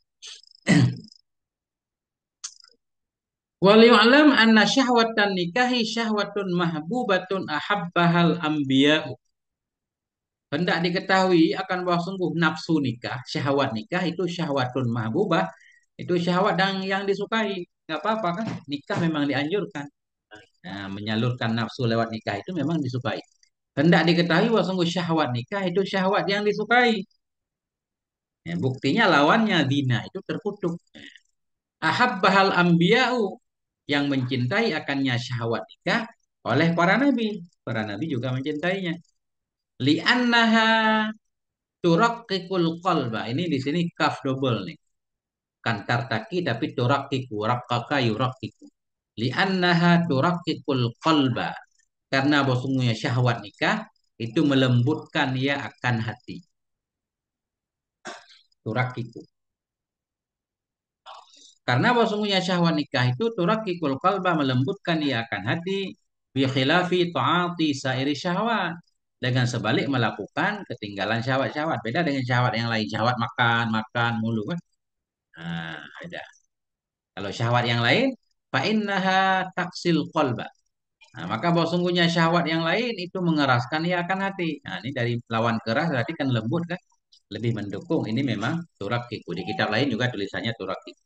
Waliyu'lam anna syahwatan nikahi syahwatun mahbubatun ahabbahal anbiya'u. Hendak diketahui akan bahwa sungguh nafsu nikah, syahwat nikah itu syahwatun mahbubah, itu syahwat yang disukai. Nggak apa-apa kan? Nikah memang dianjurkan. Nah, menyalurkan nafsu lewat nikah itu memang disukai. Hendak diketahui bahwa sungguh syahwat nikah itu syahwat yang disukai. Ya, buktinya lawannya zina itu terkutuk. Ahabbahal anbiya'u yang mencintai akannya syahwat nikah oleh para nabi. Para nabi juga mencintainya. Li'annaha turaqqikul qalba. Ini di sini kaf double nih. Kan tartaki tapi turakkiku. Rakkaka yurakkiku. Li'annaha turaqqikul qalba. Karena bahwasanya syahwat nikah itu melembutkan ia akan hati. Turakkiku. Karena bahwasanya syahwat nikah itu turakkikul qalba melembutkan ia akan hati bi khilafi ta'ati sairi syahwat. Dengan sebalik melakukan ketinggalan syahwat-syahwat. Beda dengan syahwat yang lain. Syahwat makan, makan mulu kan. Nah, beda. Kalau syahwat yang lain, fa innaha taksil qalba. Nah, maka bahwa sungguhnya syahwat yang lain itu mengeraskan ia akan hati. Nah, ini dari lawan keras berarti kan lembut kan. Lebih mendukung. Ini memang turakiku. Di kitab lain juga tulisannya turakiku.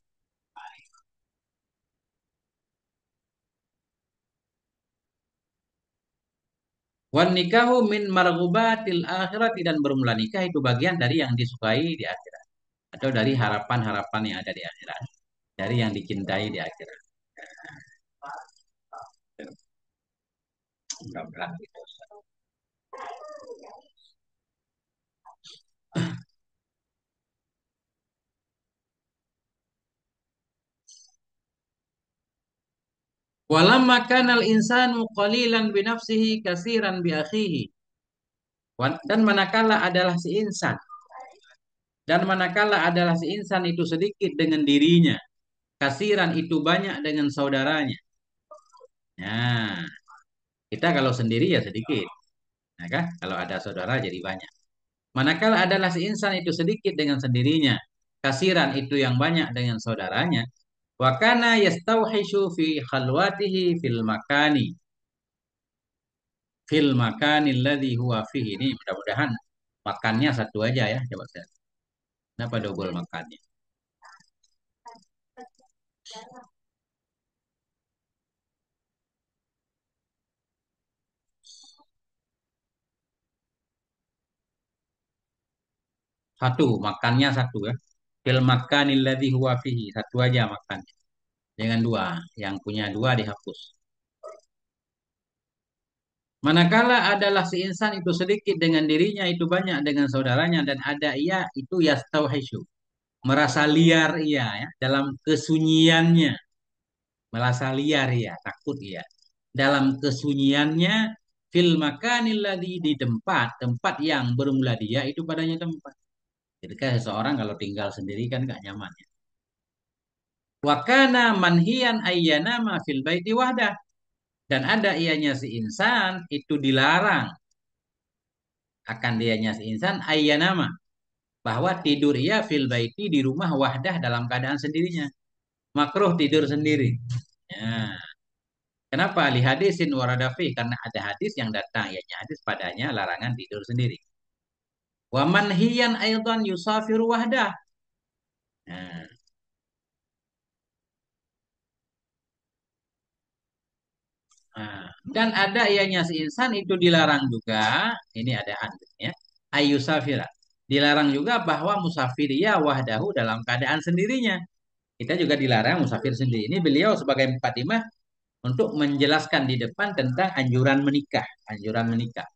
Wan nikahu min marghubatil akhirati dan bermula nikah itu bagian dari yang disukai di akhirat. Atau dari harapan-harapan yang ada di akhirat. Dari yang dicintai di akhirat. Mudah-mudahan gitu. Walamma kanal insanu qalilan bi nafsihi kasiran bi akhihi. Dan manakala adalah si insan. Dan manakala adalah si insan itu sedikit dengan dirinya. Kasiran itu banyak dengan saudaranya. Nah, kita kalau sendiri ya sedikit. Nah, kan? Kalau ada saudara jadi banyak. Manakala adalah si insan itu sedikit dengan sendirinya. Kasiran itu yang banyak dengan saudaranya. Wa kana yastauhishu fi khalwatihi fil makani. Fil makanil ladzi huwa fihi. Ini mudah-mudahan makannya satu aja ya. Coba saya. Kenapa double makannya? Satu, makannya satu ya. Fil makanil ladzi huwa fihi. Satu aja makannya. Dengan dua. Yang punya dua dihapus. Manakala adalah si insan itu sedikit dengan dirinya, itu banyak dengan saudaranya, dan ada ia itu yastauhishu. Merasa liar ia ya, dalam kesunyiannya. Merasa liar ia, takut ia. Dalam kesunyiannya, fil makanil ladzi di tempat, tempat yang bermula dia itu padanya tempat. Jadi kan seseorang kalau tinggal sendiri kan gak nyaman ya. Wa kana manhiyan ayyanama fil baiti wahdah. Dan ada ianya si insan itu dilarang akan dianya si insan ayyanama bahwa tidur ia fil baiti di rumah wahdah dalam keadaan sendirinya. Makruh tidur sendiri. Ya. Kenapa? Li hadisin waradafi karena ada hadis yang datang ianya hadis padanya larangan tidur sendiri. Wa manhiyan aidan yusafiru wahdah. Nah, dan ada ianya si insan itu dilarang juga, ini ada hadisnya, ayusafira. Dilarang juga bahwa musafir ya wahdahu dalam keadaan sendirinya. Kita juga dilarang musafir sendiri. Ini beliau sebagai mukadimah untuk menjelaskan di depan tentang anjuran menikah, anjuran menikah.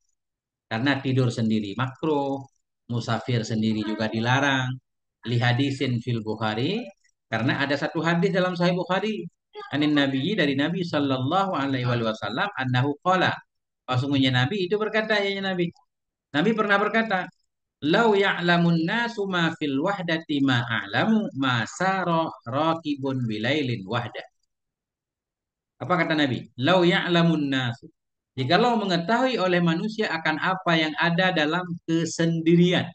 Karena tidur sendiri makruh, musafir sendiri juga dilarang. Li hadisin fil Bukhari, karena ada satu hadis dalam Sahih Bukhari. Anin Nabi dari Nabi Sallallahu Alaihi Wasallam annahu qala. Sesungguhnya Nabi itu berkata ya Nabi. Nabi pernah berkata, "Lau ya'lamun nasu ma fil wahdati ma a'lamu ma sara raqibun bilailin wahda." Apa kata Nabi? Lau ya'lamun nasu. Jikalau mengetahui oleh manusia akan apa yang ada dalam kesendirian.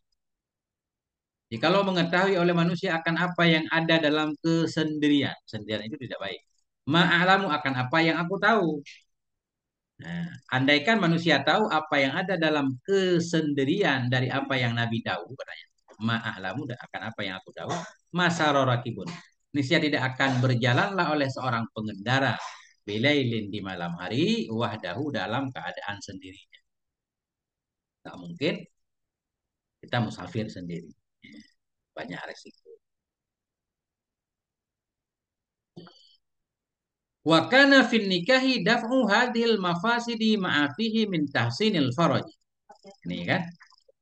Jikalau mengetahui oleh manusia akan apa yang ada dalam kesendirian. Sendirian itu tidak baik. Ma'alamu akan apa yang aku tahu. Nah, andaikan manusia tahu apa yang ada dalam kesendirian dari apa yang Nabi tahu, katanya. Ma'alamu akan apa yang aku tahu. Masarorakibun. Niscaya tidak akan berjalanlah oleh seorang pengendara bilailin di malam hari wahdahu dalam keadaan sendirinya. Tak mungkin kita musafir sendiri. Banyak resiko. Wa kana fin nikahi daf'u hadhil mafasidi ma'afihi min tahsinil faraj. Ini kan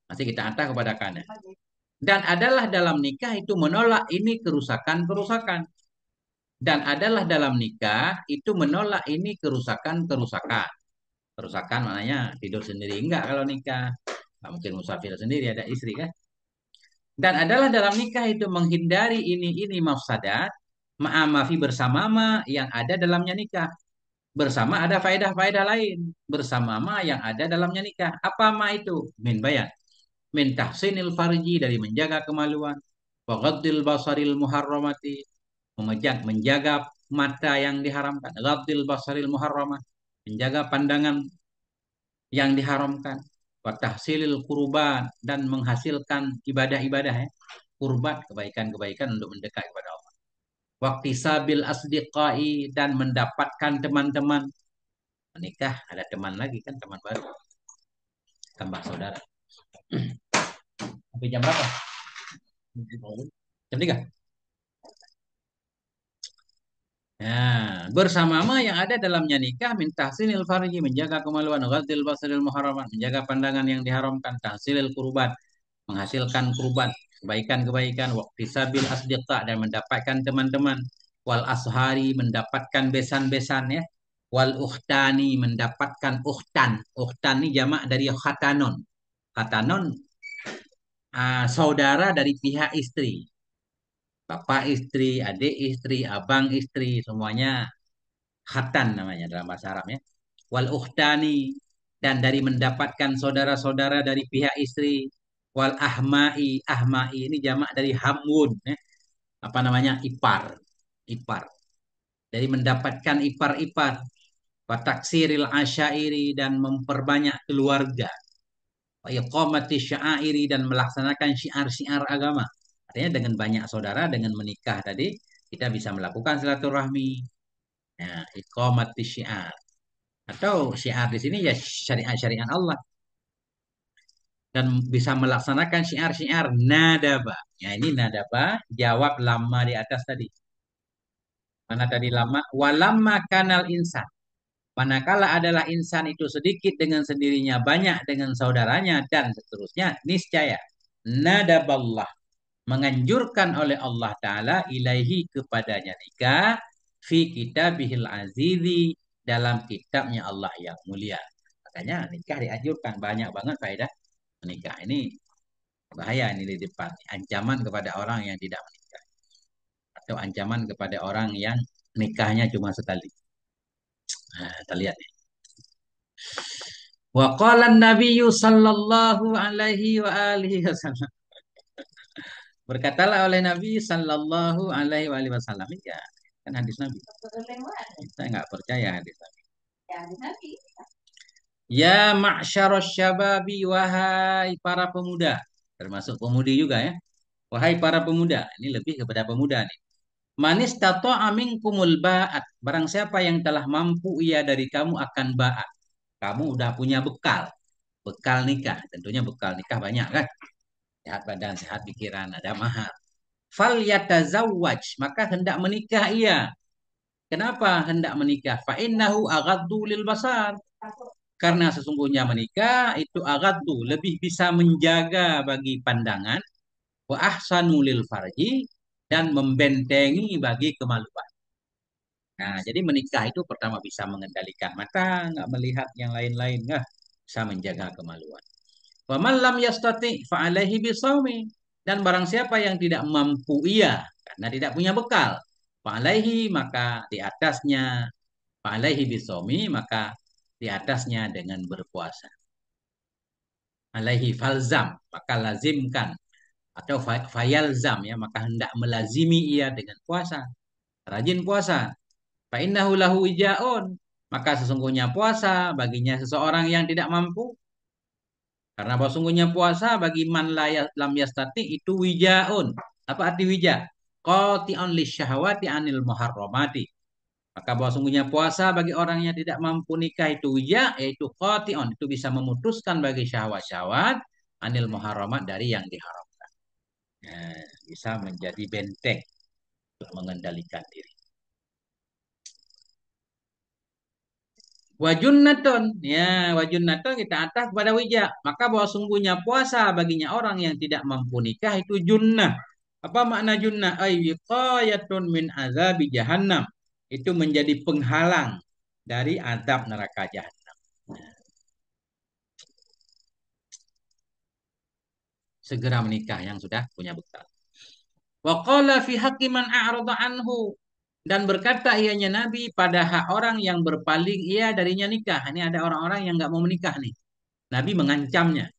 masih kita hantar kepada kana. Dan adalah dalam nikah itu menolak ini kerusakan-kerusakan. Dan adalah dalam nikah itu menolak ini kerusakan-kerusakan. Kerusakan maknanya tidur sendiri enggak kalau nikah. Nggak mungkin musafir sendiri ada istri kan. Dan adalah dalam nikah itu menghindari ini mafsadat ma'amafi bersama yang ada dalamnya nikah. Bersama ada faedah-faedah lain. Bersama yang ada dalamnya nikah. Apa ma itu? Min bayan. Min tahsinil farji dari menjaga kemaluan. Wa ghaddil basaril muharramati. Menjaga mata yang diharamkan. Ghaddil basaril muharramah. Menjaga pandangan yang diharamkan. Wa tahsilil kurban. Dan menghasilkan ibadah-ibadah ya. Kurban, kebaikan-kebaikan untuk mendekat kepada Allah. Waktu sabil asdiqai dan mendapatkan teman-teman. Menikah ada teman lagi kan, teman baru. Tambah saudara. Sampai jam berapa? Jam 3. Nah, bersama yang ada dalamnya nikah min tahsinil farji menjaga kemaluan ghadzil basaril muharramat menjaga pandangan yang diharamkan tahsilil kurban menghasilkan kurban kebaikan-kebaikan waktu sabil asdiqa dan mendapatkan teman-teman wal ashari mendapatkan besan-besan ya wal ukhtani mendapatkan ukhtan ukhtan ini jamak dari khatanon khatanon saudara dari pihak istri bapak istri adik istri abang istri semuanya khatan namanya dalam bahasa Arabnya wal ukhtani dan dari mendapatkan saudara-saudara dari pihak istri wal ahmai ini jamak dari hamwun ya. Apa namanya ipar ipar dari mendapatkan ipar-ipar wa taksiril asyairi dan memperbanyak keluarga wa iqamati sya'airi dan melaksanakan syiar-syiar agama artinya dengan banyak saudara dengan menikah tadi kita bisa melakukan silaturahmi nah iqamati syiar atau syiar di sini ya syariat-syariat Allah dan bisa melaksanakan syiar-syiar nadaba. Ya ini nadaba jawab lama di atas tadi. Mana tadi lama? Walamma kanal insan. Manakala adalah insan itu sedikit dengan sendirinya, banyak dengan saudaranya, dan seterusnya, niscaya. Nadaballah. Menganjurkan oleh Allah Ta'ala ilaihi kepadanya nikah fi kitabihil azizi dalam kitabnya Allah yang mulia. Makanya nikah dianjurkan. Banyak banget faedah menikah. Ini bahaya ini di depan. Ancaman kepada orang yang tidak menikah. Atau ancaman kepada orang yang nikahnya cuma sekali. Nah, kita lihat. Wa qala an-nabiyyu sallallahu alaihi wa alihi wasallam. Berkatalah oleh Nabi sallallahu alaihi wasallam. Ya, kan hadis Nabi. Saya nggak percaya hadis Nabi. Ya ma'syaros syababi wahai para pemuda. Termasuk pemudi juga ya. Wahai para pemuda. Ini lebih kepada pemuda nih. Manis tato aming kumul ba'at. Barang siapa yang telah mampu ia dari kamu akan ba'at. Kamu udah punya bekal. Bekal nikah. Tentunya bekal nikah banyak kan. Sehat badan, sehat pikiran, ada mahar. Fal yatazawwaj. Maka hendak menikah ia. Kenapa hendak menikah? Fa innahu aghaddu lil basar. Karena sesungguhnya menikah itu aghaddu, lebih bisa menjaga bagi pandangan, wa ahsanu lil farji, dan membentengi bagi kemaluan. Nah, jadi menikah itu pertama bisa mengendalikan mata, nggak melihat yang lain-lain, nggak bisa menjaga kemaluan. Wa man lam yastati fa alaihi bisawmi. Dan barang siapa yang tidak mampu ia karena tidak punya bekal, fa alaihi maka di atasnya, fa alaihi bisawmi maka di atasnya dengan berpuasa. Alaihi falzam maka lazimkan atau fayalzam ya maka hendak melazimi ia dengan puasa. Rajin puasa. Fa innahu lahu wijaun. Maka sesungguhnya puasa baginya seseorang yang tidak mampu. Karena bahwa sesungguhnya puasa bagi man lam yastati itu wijaun. Apa arti wija? Qati'un lisyahwati anil muharramati. Maka bahwa sungguhnya puasa bagi orang yang tidak mampu nikah itu wija, yaitu qati'un. Itu bisa memutuskan bagi syahwat-syahwat anil muharramat dari yang diharamkan. Nah, bisa menjadi benteng untuk mengendalikan diri. Wajunnatun, ya wajunnatun kita atas pada wija. Maka bahwa sungguhnya puasa baginya orang yang tidak mampu nikah itu junnah. Apa makna junnah? Ay wiqayatun min azabi jahannam. Itu menjadi penghalang dari azab neraka jahannam. Segera menikah yang sudah punya bekal. Wa qala fi haqqi man a'rada anhu. Dan berkata ianya Nabi pada hak orang yang berpaling ia darinya nikah. Ini ada orang-orang yang nggak mau menikah nih. Nabi mengancamnya.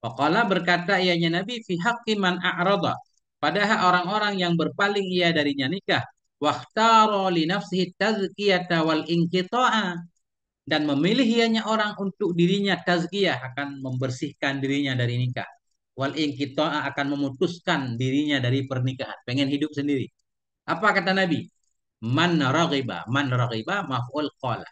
Waqala berkata ianya Nabi fi haqqi man a'rada. Pada hak orang-orang yang berpaling ia darinya nikah. Wakhtara li nafsihi tazkiyata wal inqita'a. Dan memilih ianya orang untuk dirinya tazkiyah akan membersihkan dirinya dari nikah. Wal inqita'a akan memutuskan dirinya dari pernikahan. Pengen hidup sendiri. Apa kata Nabi? Man raghiba maf'ul qala.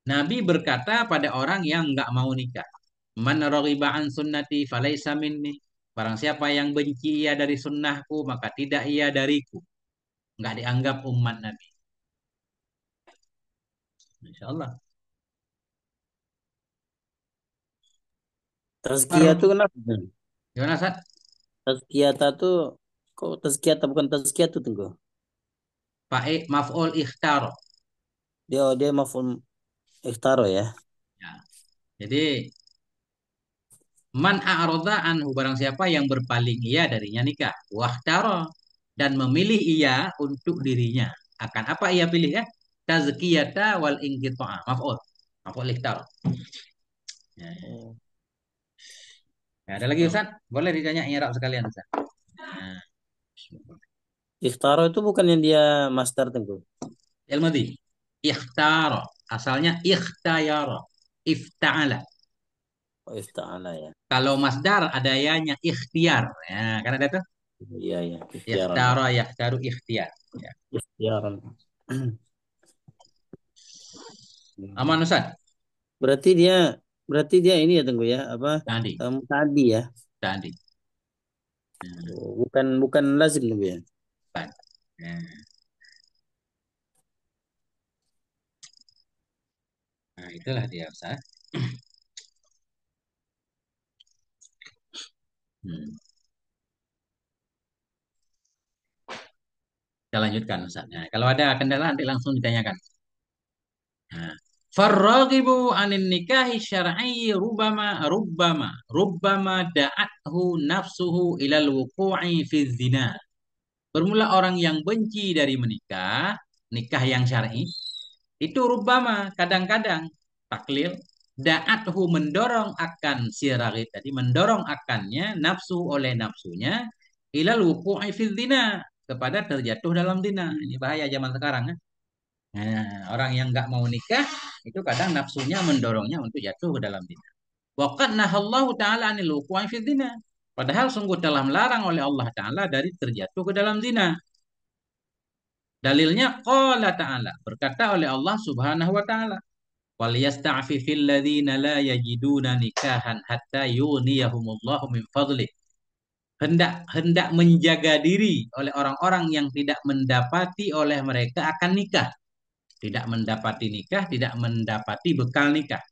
Nabi berkata pada orang yang nggak mau nikah. Man raghiba an sunnati falaysa minni. Barang siapa yang benci ia dari sunnahku, maka tidak ia dariku. Nggak dianggap umat Nabi. Insya Allah. Tazkiyah itu kenapa? Gimana, Sat? Tazkiyah itu kok tazkiyah bukan tazkiyah itu tunggu. Pakai maf'ul ikhtaro. Dia mafhum ikhtaro ya. Ya. Jadi, man a'roda anhu barang siapa yang berpaling ia darinya nikah. Wahtaro. Dan memilih ia untuk dirinya. Akan apa ia pilih ya? Tazkiyata wal inqita'a. Maf'ul. Maf'ul ikhtaro. Ya, ya. Oh. Ya, ada lagi Ustaz? Boleh ditanya i'rab sekalian Ustaz. Nah, Ikhtaro itu bukan yang dia master tunggu. ilmu di ikhtaro. Asalnya ikhtayara. Ifta'ala. Oh, ista'ala ya. Kalau masdar ada yanya ikhtiar. Ya, kan ada tuh. Iya ya, ikhtiaran ya. Ikhtara, yakhtaru, ikhtiar. Ya. Ikhtiaran. Aman Ustaz? Berarti dia ini ya tunggu ya, apa? Tadi. Tadi ya. Tadi. Oh, bukan lazim tunggu ya. Nah, Nah, itulah dia Ustaz. Hmm. Kita lanjutkan Ustaz. Nah, kalau ada kendala nanti langsung ditanyakan. Nah, farragibu anin nikahi syar'i rubbama da'athu nafsuhu ilal wuqu'i fi zina. Bermula orang yang benci dari menikah, nikah yang syar'i, itu rubbama kadang-kadang taklil da'athu mendorong akan si ragib tadi mendorong akannya nafsu oleh nafsunya ilal wuqu'i fi zina kepada terjatuh dalam zina. Ini bahaya zaman sekarang ya. Nah, orang yang nggak mau nikah itu kadang nafsunya mendorongnya untuk jatuh ke dalam zina. Waqad nahallahu ta'ala anil wuqu'i fi zina. Padahal sungguh telah melarang oleh Allah Ta'ala dari terjatuh ke dalam zina. Dalilnya qala ta'ala berkata oleh Allah Subhanahu wa taala wal yasta'fifil ladzina la yajiduna nikahan hatta yughniyahumullahu min fadli. Hendak hendak menjaga diri oleh orang-orang yang tidak mendapati oleh mereka akan nikah. Tidak mendapati nikah, tidak mendapati bekal nikah.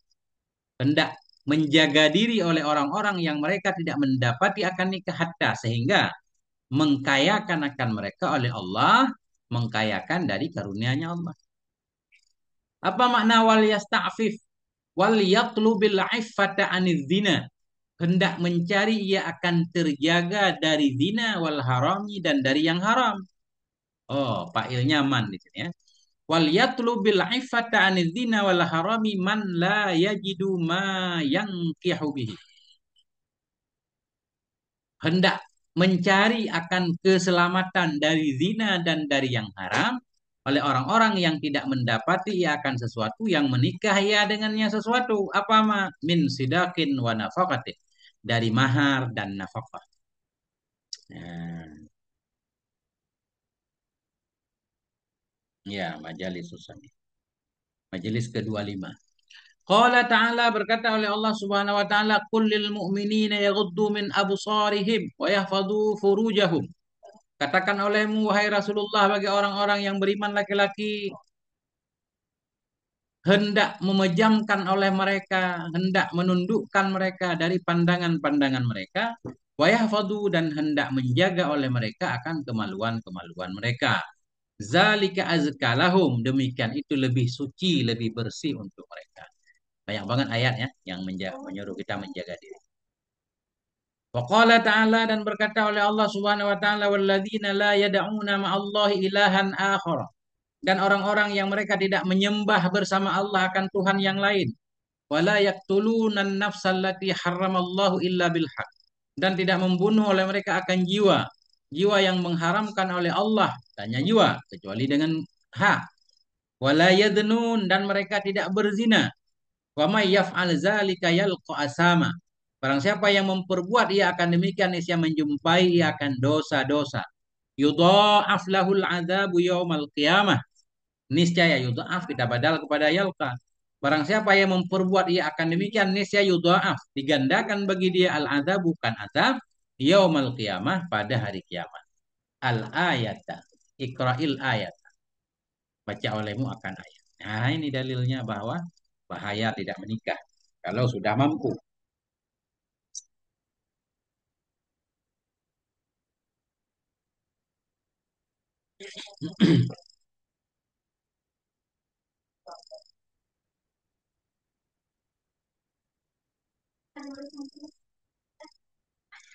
Hendak menjaga diri oleh orang-orang yang mereka tidak mendapati akan nikah hatta sehingga mengkayakan akan mereka oleh Allah, mengkayakan dari karunia-Nya Allah. Apa makna wal yasta'fif? Wal yatlubil iffata aniz zina. Hendak mencari ia akan terjaga dari zina wal harami dan dari yang haram. Oh, fa'ilnya man di sini ya. Wal yatlubil iffata aniz zina wal harami man la yajidu ma yankihu bihi. Hendak mencari akan keselamatan dari zina dan dari yang haram oleh orang-orang yang tidak mendapati ia akan sesuatu yang menikah ia dengannya sesuatu apa ma min sidakin wa nafaqatin dari mahar dan nafkah. Nah, ya majelis susah. Majelis ke-25. Qala ta'ala berkata oleh Allah Subhanahu wa taala qul lil mu'minina yaghuddu min absarihim wa yahfadhu furujahum. Katakan olehmu wahai Rasulullah bagi orang-orang yang beriman laki-laki hendak memejamkan oleh mereka, hendak menundukkan mereka dari pandangan-pandangan mereka, wayahfadu dan hendak menjaga oleh mereka akan kemaluan-kemaluan mereka. Zalika azkalahum, demikian itu lebih suci, lebih bersih untuk mereka. Banyak banget ayatnya yang menyuruh kita menjaga diri. Waqala ta'ala dan berkata oleh Allah Subhanahu wa taala walladzina la yad'una ma'allahi ilahan akhar. Dan orang-orang yang mereka tidak menyembah bersama Allah akan Tuhan yang lain. Wala yaqtulunan nafsallati harramallahu illa bil haq. Dan tidak membunuh oleh mereka akan jiwa. Jiwa yang mengharamkan oleh Allah. Tanya jiwa. Kecuali dengan hak. Wala yadnun. Dan mereka tidak berzina. Wa may yaf'al zalika yalqa asama. Barang siapa yang memperbuat ia akan demikian ia menjumpai ia akan dosa-dosa. Yudha'af lahul adzabu yaumal qiyamah. Niscaya yudha'af kita badal kepada yalqa. Barang siapa yang memperbuat ia akan demikian niscaya yudha'af digandakan bagi dia al azab bukan azab yaumal qiyamah pada hari kiamat. Al ayata ikra'il ayat baca olehmu akan ayat. Nah, ini dalilnya bahwa bahaya tidak menikah kalau sudah mampu.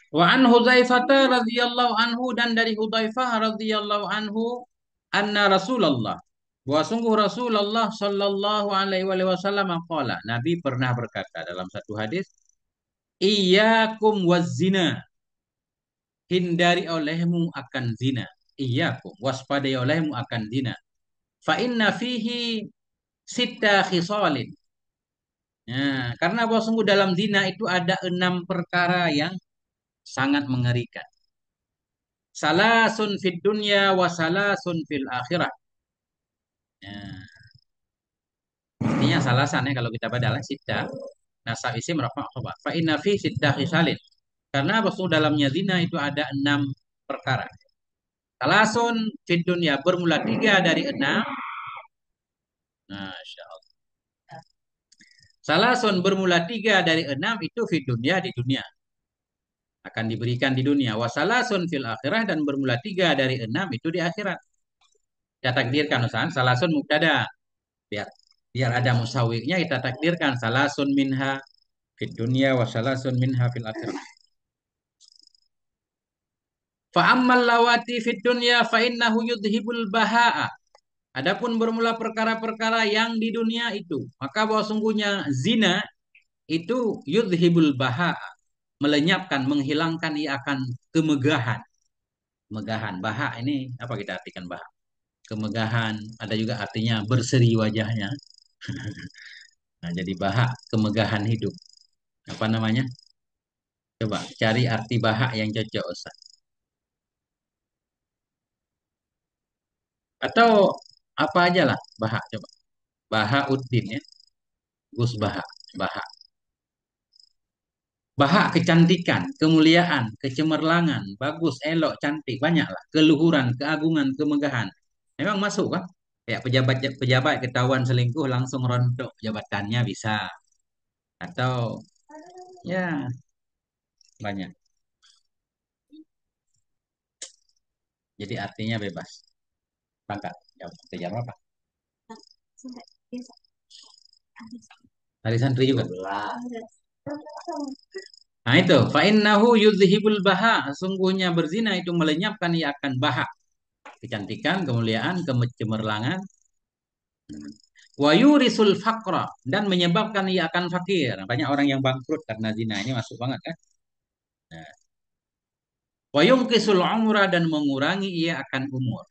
Wa an Hudzaifah radhiyallahu anhu dan dari Hudzaifah radhiyallahu anhu anna Rasulullah bahwa sungguh Rasulullah sallallahu alaihi wasallam qala Nabi pernah berkata dalam satu hadis iyyakum wazina hindari olehmu akan zina iyyakum waspadai olehmu akan zina fa inna fihi sitta khisalin. Nah, karena bahwa sungguh dalam zina itu ada 6 perkara yang sangat mengerikan. Salasun fid dunya wa salasun fil akhirah. Nah, artinya salasan ya kalau kita badal sita. Nasab isim rafa khabar. Fa inna fi sittah khisalin. Karena waktu dalamnya zina itu ada 6 perkara. Salasun fid dunya bermula 3 dari 6. Masya Allah. Salasun bermula 3 dari 6 itu di dunia akan diberikan di dunia. Wasalasun fil akhirah dan bermula 3 dari 6 itu di akhirat. Kita takdirkan Ustaz, salasun mubtada. Biar biar ada musawwirnya kita takdirkan salasun minha fid dunya wa salasun minha fil akhirah. Fa ammal lawati fid dunya fa innahu yudhibul baha'a. Adapun bermula perkara-perkara yang di dunia itu, maka bahwa sungguhnya zina itu yudhibul baha'a, melenyapkan, menghilangkan ia akan kemegahan. Kemegahan, baha ini apa kita artikan baha? Kemegahan, ada juga artinya berseri wajahnya. Nah, jadi baha, kemegahan hidup. Apa namanya? Coba cari arti baha yang cocok, Ustaz. Atau apa aja lah baha, coba. Bahauddin ya. Gus Baha. Baha. Baha kecantikan, kemuliaan, kecemerlangan, bagus, elok, cantik, banyaklah. Keluhuran, keagungan, kemegahan. Memang masuk kan? Ya pejabat ketahuan selingkuh langsung rontok jabatannya bisa. Atau ya banyak. Jadi artinya bebas. Pangkat. Jawab apa? Hari santri juga. Nah itu, fa innahu yudhibul baha. Sungguhnya berzina itu melenyapkan ia akan baha. Kecantikan, kemuliaan, kecemerlangan. Wa yurisul faqra dan menyebabkan ia akan fakir. Banyak orang yang bangkrut karena zina ini masuk banget kan. Nah, wa yungkisul umra dan mengurangi ia akan umur.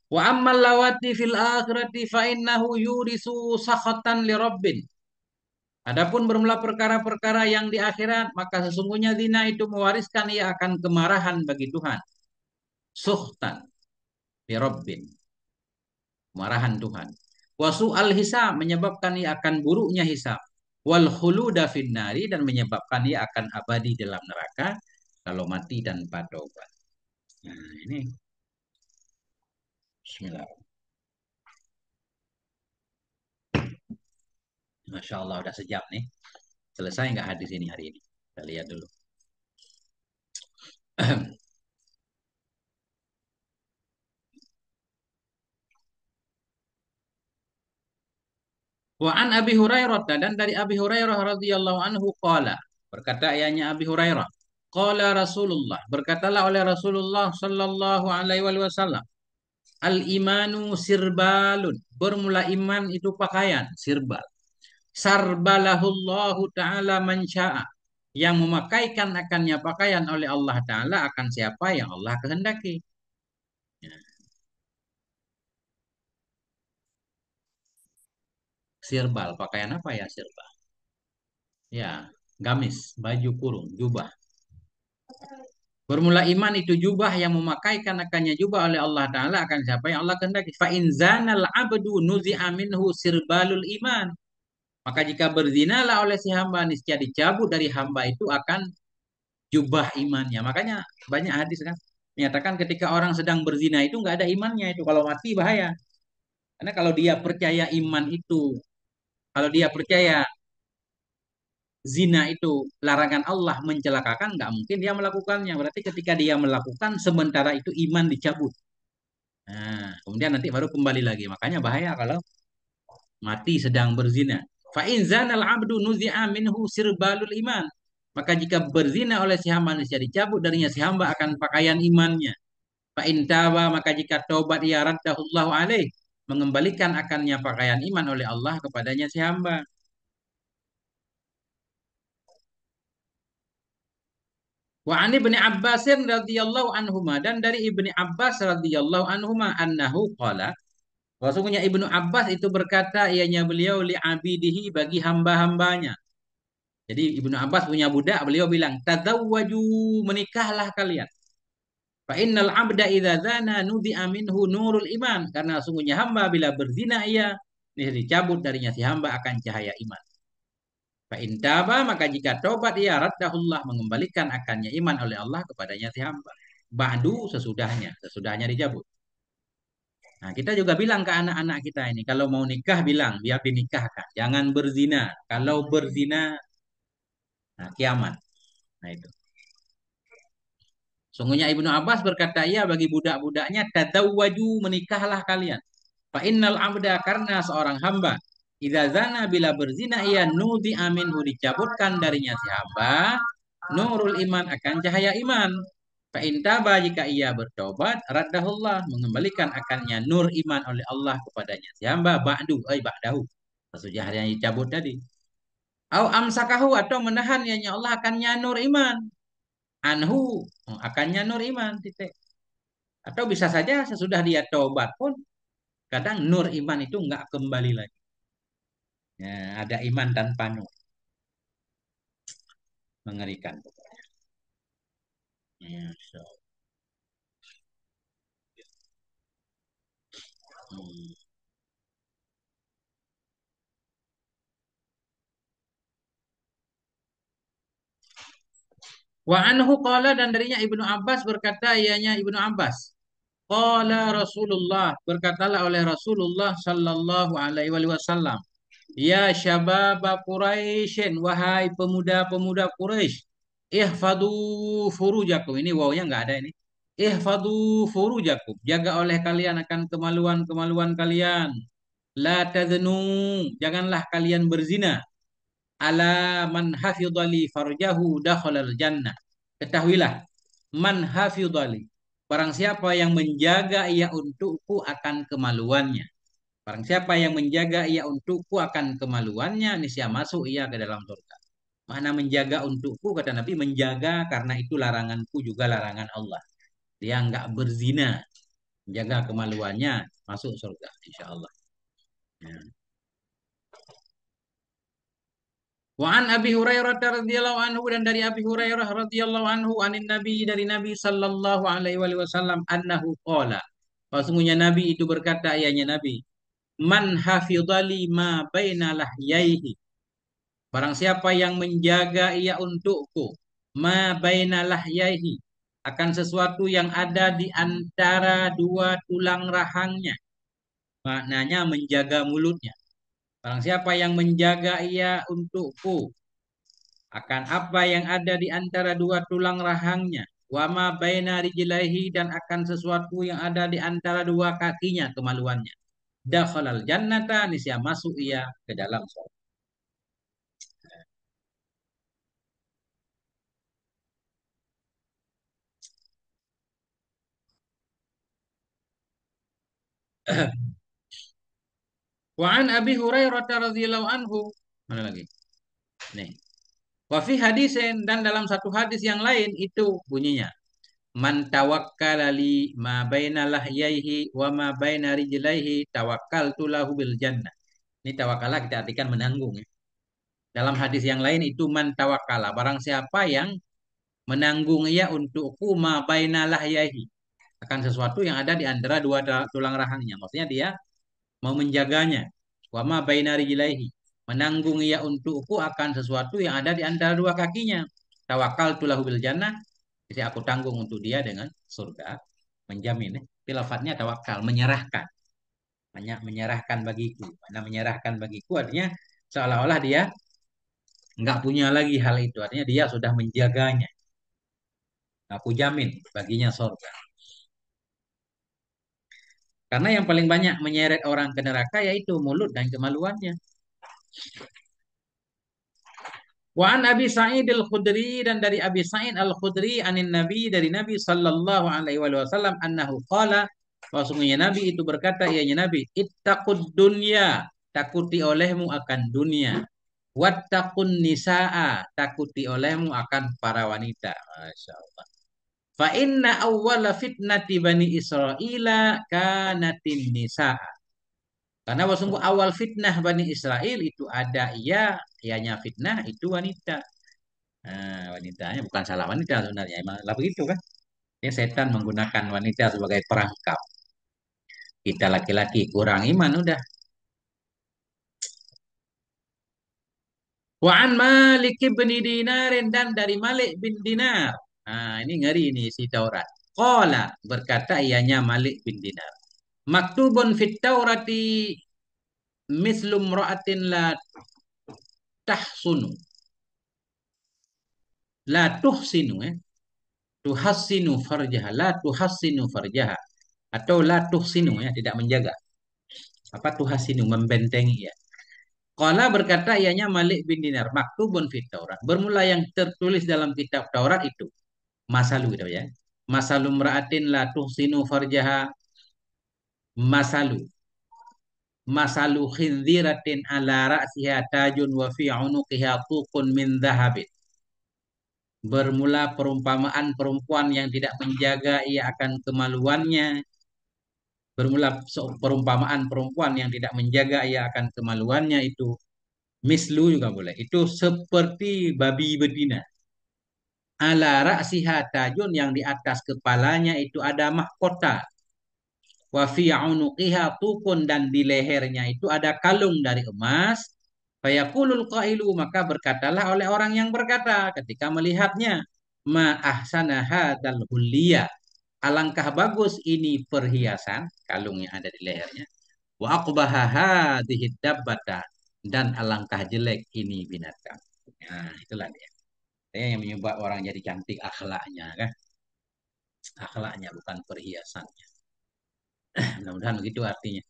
Wa ammal lawati fil akhirati fa innahu yurisu sakhatan li rabbin. Adapun bermula perkara-perkara yang di akhirat, maka sesungguhnya zina itu mewariskan ia akan kemarahan bagi Tuhan. Sukhtan li rabbin. Kemarahan Tuhan. Wasu al hisab menyebabkan ia akan buruknya hisab. Wal khuluda finnari dan menyebabkan ia akan abadi dalam neraka kalau mati tanpa taubat. Nah, ini Bismillah. Masya Allah udah sejam nih. Selesai nggak hadis ini hari ini? Kita lihat dulu. Wa an Abi Hurairah dan dari Abi Hurairah radhiyallahu anhu qala berkata ayahnya Abi Hurairah qala Rasulullah berkatalah oleh Rasulullah sallallahu alaihi wasallam al imanu sirbalun bermula iman itu pakaian sirbal sarbalahullahu taala man syaa yang memakaikan akannya pakaian oleh Allah taala akan siapa yang Allah kehendaki. Ya. Sirbal pakaian apa ya sirbal? Ya, gamis, baju kurung, jubah. Bermula iman itu jubah yang memakaikan akannya jubah oleh Allah Ta'ala akan siapa yang Allah kehendaki. Fa in zanal abdu nuzi'a minhu sirbalul iman. Maka jika berzinalah oleh si hamba niscaya dicabut dari hamba itu akan jubah imannya. Makanya banyak hadis kan menyatakan ketika orang sedang berzina itu nggak ada imannya itu kalau mati bahaya. Karena kalau dia percaya iman itu, kalau dia percaya zina itu larangan Allah mencelakakan, nggak mungkin dia melakukannya. Berarti ketika dia melakukan, sementara itu iman dicabut. Nah, kemudian nanti baru kembali lagi. Makanya bahaya kalau mati sedang berzina. Fa in zanal abdu nuzi'a minhu sirbalul iman. Maka jika berzina oleh si hamba niscaya dicabut darinya si hamba akan pakaian imannya. Fa in taba maka jika taubat ia raddahullahu alaih mengembalikan akannya pakaian iman oleh Allah kepadanya si hamba. Wa an ibni Abbas radhiyallahu anhuma dan dari ibni Abbas radhiyallahu anhuma annahu qala sesungguhnya Ibnu Abbas itu berkata ianya beliau li abidihi bagi hamba-hambanya. Jadi Ibnu Abbas punya budak, beliau bilang tazawwaju menikahlah kalian. Fa innal abda idza zana nudi'a minhu nurul iman karena sungguhnya hamba bila berzina ia dicabut darinya si hamba akan cahaya iman. Fa in taba maka jika tobat ia raddahullah mengembalikan akannya iman oleh Allah kepadanya si hamba. Ba'du sesudahnya dicabut. Nah, kita juga bilang ke anak-anak kita ini, kalau mau nikah bilang, biar dinikahkan. Jangan berzina. Kalau berzina, nah, kiamat. Nah itu. Sungguhnya Ibnu Abbas berkata, ya bagi budak-budaknya, tazawwaju, menikahlah kalian. Fa innal abda, karena seorang hamba, idza zana, bila berzina, ia nudi aminhu, dicabutkan darinya si hamba, nurul iman, akan cahaya iman. Fa intaba, jika ia bertobat, raddahullah, mengembalikan akannya nur iman oleh Allah kepadanya. Si hamba ba'du, ba'dahu. Sesudah hari yang dicabut tadi. Au amsakahu, atau menahan ya Allah akannya nur iman. Anhu, akannya nur iman, titik. Atau bisa saja sesudah dia tobat pun, kadang nur iman itu nggak kembali lagi. Ya, ada iman tanpa nur. Mengerikan. Ya, so. Hmm. Wa anhu qala, dan darinya Ibnu Abbas berkata, ianya Ibnu Abbas. Qala Rasulullah, berkatalah oleh Rasulullah sallallahu alaihi wasallam. Ya syababa Quraisyin, wahai pemuda-pemuda Quraisy, ihfadu furujakum. Ini wawnya nggak ada ini. Ihfadu furujakum. Jaga oleh kalian akan kemaluan-kemaluan kalian. La tadnu, janganlah kalian berzina. Ala man hafidhali farjahu dakhalal jannah. Ketahuilah, man hafidhali. Barang siapa yang menjaga ia untukku akan kemaluannya. Barang siapa yang menjaga ia untukku akan kemaluannya, niscaya masuk ia ke dalam surga. Mana menjaga untukku, kata Nabi, menjaga karena itu laranganku juga larangan Allah. Dia nggak berzina, menjaga kemaluannya, masuk surga, insya Allah. Ya. Wa an Abi Hurairah radhiyallahu anhu, dan dari Abi Hurairah radhiyallahu anhu, anin Nabi, dari Nabi sallallahu alaihi wasallam, annahu qala, bahwa sungguhnya Nabi itu berkata, ianya Nabi, man hafidhali ma baina lahyaihi, barang siapa yang menjaga ia untukku, ma baina lahyaihi, akan sesuatu yang ada di antara dua tulang rahangnya, maknanya menjaga mulutnya. Barang siapa yang menjaga ia untukku akan apa yang ada di antara dua tulang rahangnya, wama baina rijlaihi, dan akan sesuatu yang ada di antara dua kakinya, kemaluannya. Dakhalal jannata, niscaya masuk ia ke dalam surga. Wa an Abi Hurairah radhiyallahu anhu, mana lagi? Nih. Wa fi hadisin, dan dalam satu hadis yang lain itu bunyinya, man tawakkala li ma baina lahyaihi wa ma baina rijlaihi tawakkaltu lahu bil jannah. Ini tawakala kita artikan menanggung ya. Dalam hadis yang lain itu man tawakkala, barang siapa yang menanggung ia untukku ma baina lahyaihi, akan sesuatu yang ada di antara dua tulang rahangnya. Maksudnya dia mau menjaganya. Wa ma baina rijlaihi, menanggung ia untukku akan sesuatu yang ada di antara dua kakinya. Tawakkaltu lahu bil jannah, jadi aku tanggung untuk dia dengan surga, menjamin. Lafadznya tawakal, menyerahkan. Banyak menyerahkan bagiku. Mana menyerahkan bagiku artinya seolah-olah dia nggak punya lagi hal itu. Artinya dia sudah menjaganya. Aku jamin baginya surga. Karena yang paling banyak menyeret orang ke neraka yaitu mulut dan kemaluannya. Wa an Abi Sa'id al-Khudri, dan dari Abi Sa'id al-Khudri anin Nabi, dari Nabi sallallahu alaihi wasallam, annahu qala, bahwasanya Nabi itu berkata, ianya Nabi, ittaqud dunya, takuti olehmu akan dunia. Wattaqun nisaa, takuti olehmu akan para wanita. Masya Allah. Fa inna awwala fitnati bani Israila kanatin nisaa. Karena sungguh awal fitnah Bani Israel itu ada ianya fitnah itu wanita. Nah, wanitanya bukan salah wanita sebenarnya, emang lah begitu kan. Ini setan menggunakan wanita sebagai perangkap. Kita laki-laki kurang iman udah. Wa an Malik bin Dinar, dan dari Malik bin Dinar. Nah, ini ngeri ini si Taurat. Qala, berkata ianya Malik bin Dinar. Maktubun fit Taurati mislum ra'atin la tahsunu. La tuhsinu ya. Tuhassinu farjaha. La tuhassinu farjaha. Atau la tuhsinu ya. Tidak menjaga. Apa tuhassinu? Membentengi ya. Qala berkata ianya Malik bin Dinar. Maktubun fit Taurat. Bermula yang tertulis dalam kitab Taurat itu. Masalu gitu ya. Masalum ra'atin la tuhsinu farjaha. Masalu. Masalu khinziratin ala ra'siha tajun wa fi unuqiha tuqun min dhahabin. Bermula perumpamaan perempuan yang tidak menjaga ia akan kemaluannya. Bermula perumpamaan perempuan yang tidak menjaga ia akan kemaluannya itu. Mislu juga boleh. Itu seperti babi betina. Ala ra'siha tajun yang di atas kepalanya itu ada mahkota. Wa fi unuqiha tukun dan di lehernya itu ada kalung dari emas. Fayaqulul qailu maka berkatalah oleh orang yang berkata ketika melihatnya, ma ahsana hadzal hulliya. Alangkah bagus ini perhiasan kalung yang ada di lehernya. Wa aqbaha hadhihi dabbata dan alangkah jelek ini binatang. Nah, itulah dia. Yang menyebab orang jadi cantik akhlaknya kan. Akhlaknya bukan perhiasannya. Mudah-mudahan begitu artinya.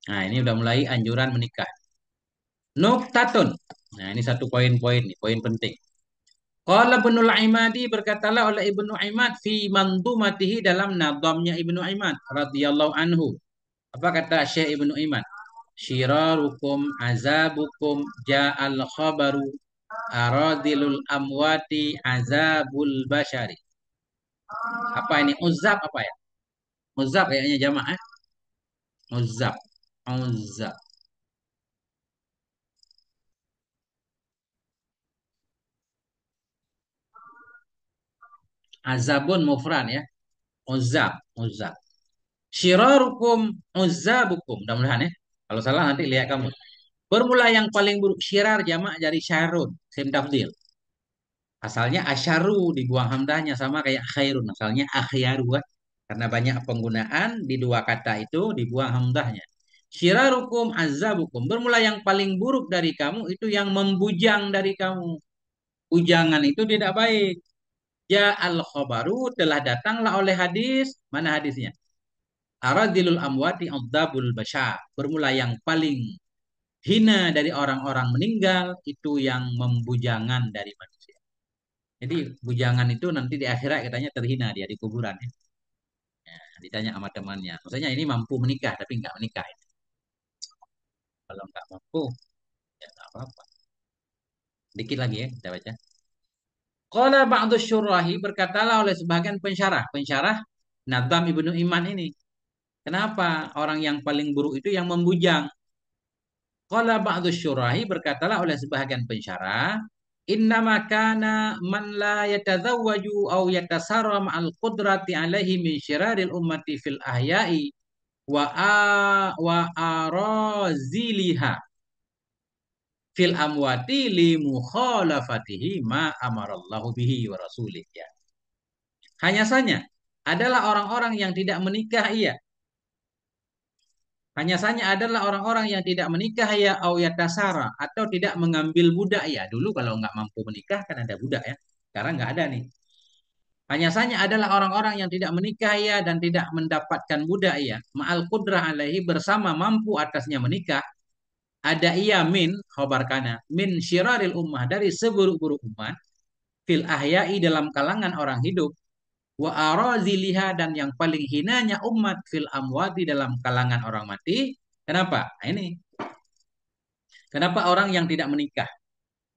Nah, ini udah mulai anjuran menikah. Nuktatun. Nah, ini satu poin-poin nih, poin penting. Qala Ibnul Imadi berkatalah oleh Ibnu Imad fi mandumatihi dalam nadhamnya Ibnu Imad radhiyallahu anhu. Apa kata Syekh Ibnu Imad? Syirarukum azabukum ja'al khabaru aradilul amwati azabul bashari. Apa ini? Uzab apa ya? Uzab kayaknya jamaah. Uzab. Uzab. Azabun mufran ya. Uzab. Uzab. Syirarukum uzzabukum. Mudah-mudahan ya. Kalau salah nanti lihat kamu. Bermula yang paling buruk. Syirar jamak dari syarun. Sim tafdil. Asalnya asyaru dibuang hamdahnya sama kayak khairun. Asalnya akhyaru kan. Karena banyak penggunaan di dua kata itu dibuang hamdahnya. Syirarukum azzabukum. Bermula yang paling buruk dari kamu itu yang membujang dari kamu. Ujangan itu tidak baik. Ya al khobaru telah datanglah oleh hadis. Mana hadisnya? Aradilul amwati adzabul basya. Bermula yang paling hina dari orang-orang meninggal itu yang membujangan dari manusia. Jadi bujangan itu nanti di akhirat katanya terhina dia di kuburan ya. Ditanya sama temannya. Maksudnya ini mampu menikah tapi nggak menikah. Kalau nggak mampu ya nggak apa-apa. Dikit lagi ya kita baca. Qala ba'du syurahi berkatalah oleh sebagian pensyarah. Pensyarah Nadam Ibnu Iman ini. Kenapa orang yang paling buruk itu yang membujang? Qala ba'du syurahi berkatalah oleh sebahagian pensyarah, innama kana man la yatazawwaju aw yatasarra ma'al qudrati alaihi min syiraril ummati fil ahya'i wa araziliha fil amwati li mukhalafatihi ma amarallahu bihi wa rasulih ya. Hanya saja adalah orang-orang yang tidak menikah ia. Hanya saja adalah orang-orang yang tidak menikah ya au yatasara atau tidak mengambil budak ya. Dulu kalau nggak mampu menikah kan ada budak ya. Sekarang nggak ada nih. Hanya saja adalah orang-orang yang tidak menikah ya dan tidak mendapatkan budak ya. Ma'al qudrah alaihi bersama mampu atasnya menikah. Ada ia min khobar kana min syiraril ummah dari seburuk-buruk umat fil ahya'i dalam kalangan orang hidup wa araziliha dan yang paling hinanya umat fil amwati dalam kalangan orang mati. Kenapa? Nah, ini kenapa orang yang tidak menikah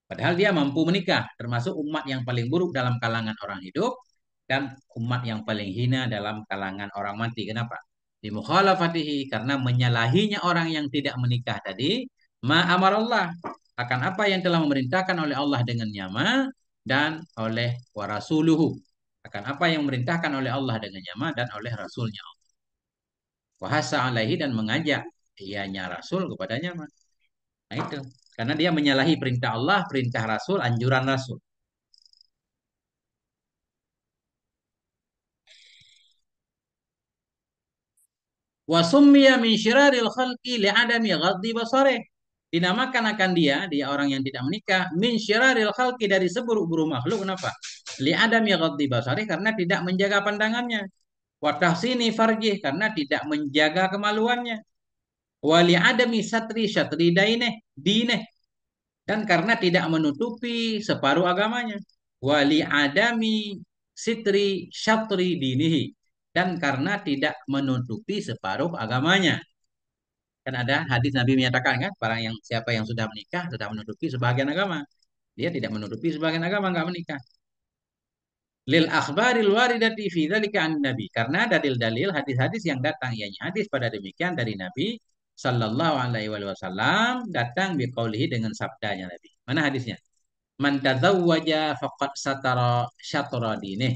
padahal dia mampu menikah termasuk umat yang paling buruk dalam kalangan orang hidup dan umat yang paling hina dalam kalangan orang mati. Kenapa? Di mukhalafatihi karena menyalahinya orang yang tidak menikah tadi ma amarallah akan apa yang telah memerintahkan oleh Allah dengan nyama dan oleh warasuluhu akan apa yang memerintahkan oleh Allah dengan nyama dan oleh Rasulnya. Wahasa alaihi dan mengajak ianya Rasul kepadanya. Nah itu. Karena dia menyalahi perintah Allah, perintah Rasul, anjuran Rasul. Wa summiya min syiraril khalqi li'adami ghaddi basarih. Dinamakan akan dia orang yang tidak menikah, min syiraril khalqi dari seburuk-buruk makhluk. Kenapa? Li'adami ghaddi basarih karena tidak menjaga pandangannya. Wa tahsini farjih karena tidak menjaga kemaluannya. Wa li'adami satri syatri dineh dan karena tidak menutupi separuh agamanya. Wali adami sitri syatri dinihi dan karena tidak menutupi separuh agamanya. Kan ada hadis Nabi menyatakan kan, barang yang siapa yang sudah menikah sudah menutupi sebagian agama. Dia tidak menutupi sebagian agama, nggak menikah. Lil akhbaril waridati fi dzalika an Nabi. Karena dalil-dalil hadis-hadis yang datang, ianya hadis pada demikian dari Nabi sallallahu alaihi wasallam datang biqaulihi dengan sabdanya Nabi. Mana hadisnya? Man tazawwaja faqad satara syatra dinih.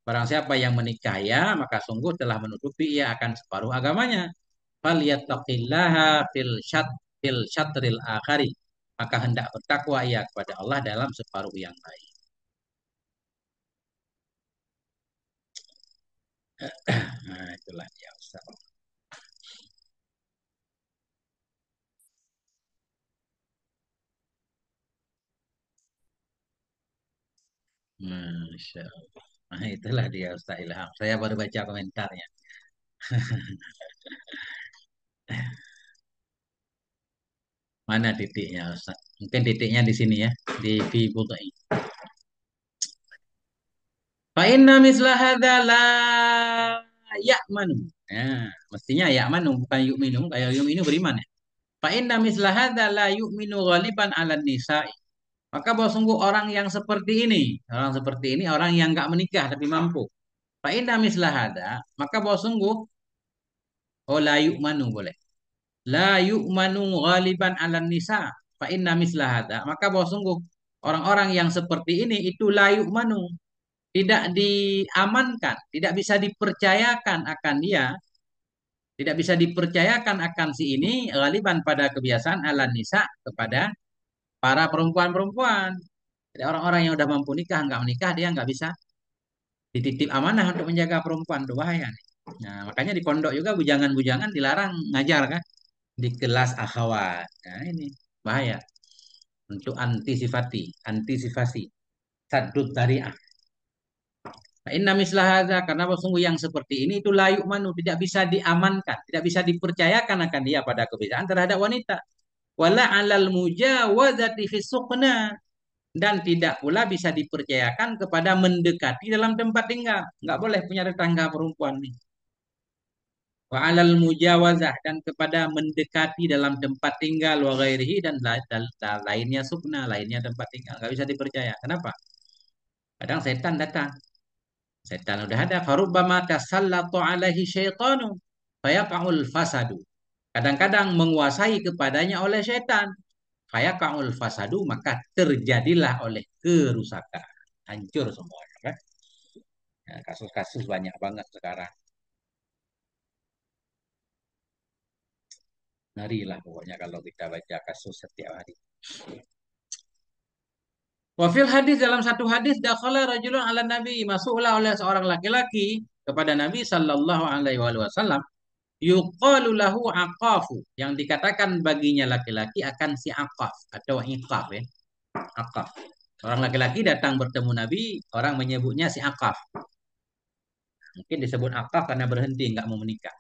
Barang siapa yang menikah ya, maka sungguh telah menutupi ia akan separuh agamanya. Falyattaqillaha fil syatril akhari. Maka hendak bertakwa ia kepada Allah dalam separuh yang lain. Nah, itulah dia Ustaz. Masya Allah. Nah, itulah dia Ustaz Ilham. Saya baru baca komentarnya. Mana titiknya Ustaz? Mungkin titiknya di sini ya, di butai. Fa inna misla hadza la ya'manu. Nah, mestinya ya'manu bukan yu'minu, kayak yu'minu beriman ya. Fa inna misla hadza la yu'minu ghaliban 'alan nisa'i. Maka bahwa sungguh orang yang seperti ini orang yang enggak menikah tapi mampu. Fa inna misla hadza, maka bahwa sungguh oh la yu'manu boleh. La yu'manu ghaliban 'alan nisa. Fa inna misla hadza, maka bahwa sungguh orang-orang yang seperti ini itu la yu'manu, tidak diamankan, tidak bisa dipercayakan akan dia, tidak bisa dipercayakan akan si ini ghaliban pada kebiasaan ala nisa kepada para perempuan-perempuan. Jadi orang-orang yang udah mampu nikah nggak menikah dia nggak bisa dititip amanah untuk menjaga perempuan itu bahaya nih. Nah, makanya di pondok juga bujangan-bujangan dilarang ngajar kan di kelas akhwat. Nah, ini bahaya untuk antisipasi saddut tari'ah. Nah, inna misla hadza karena sungguh yang seperti ini itu layu manu tidak bisa diamankan, tidak bisa dipercayakan akan dia pada kebiasaan terhadap wanita. Wala alal mujawazati fi suqna dan tidak pula bisa dipercayakan kepada mendekati dalam tempat tinggal. Enggak boleh punya tetangga perempuan nih. Wa alal mujawazah dan kepada mendekati dalam tempat tinggal wa ghairihi dan lainnya sukna, lainnya tempat tinggal. Enggak bisa dipercaya. Kenapa? Kadang setan datang. Setan udah ada. Farubbama tasallatu alaihi syaitanu fayaqa'ul fasadu. Kadang-kadang menguasai kepadanya oleh setan. Fayaqa'ul fasadu maka terjadilah oleh kerusakan. Hancur semua. Kan? Ya, kasus-kasus banyak banget sekarang. Ngeri lah pokoknya kalau kita baca kasus setiap hari. Wafil hadis dalam satu hadis dakhala rajulun ala nabi masuklah oleh seorang laki-laki kepada Nabi sallallahu alaihi wasallam yuqalu lahu aqafu yang dikatakan baginya laki-laki akan si aqaf atau iqaf ya. Aqaf. Orang laki-laki datang bertemu Nabi, orang menyebutnya si aqaf. Mungkin disebut aqaf karena berhenti nggak mau menikah.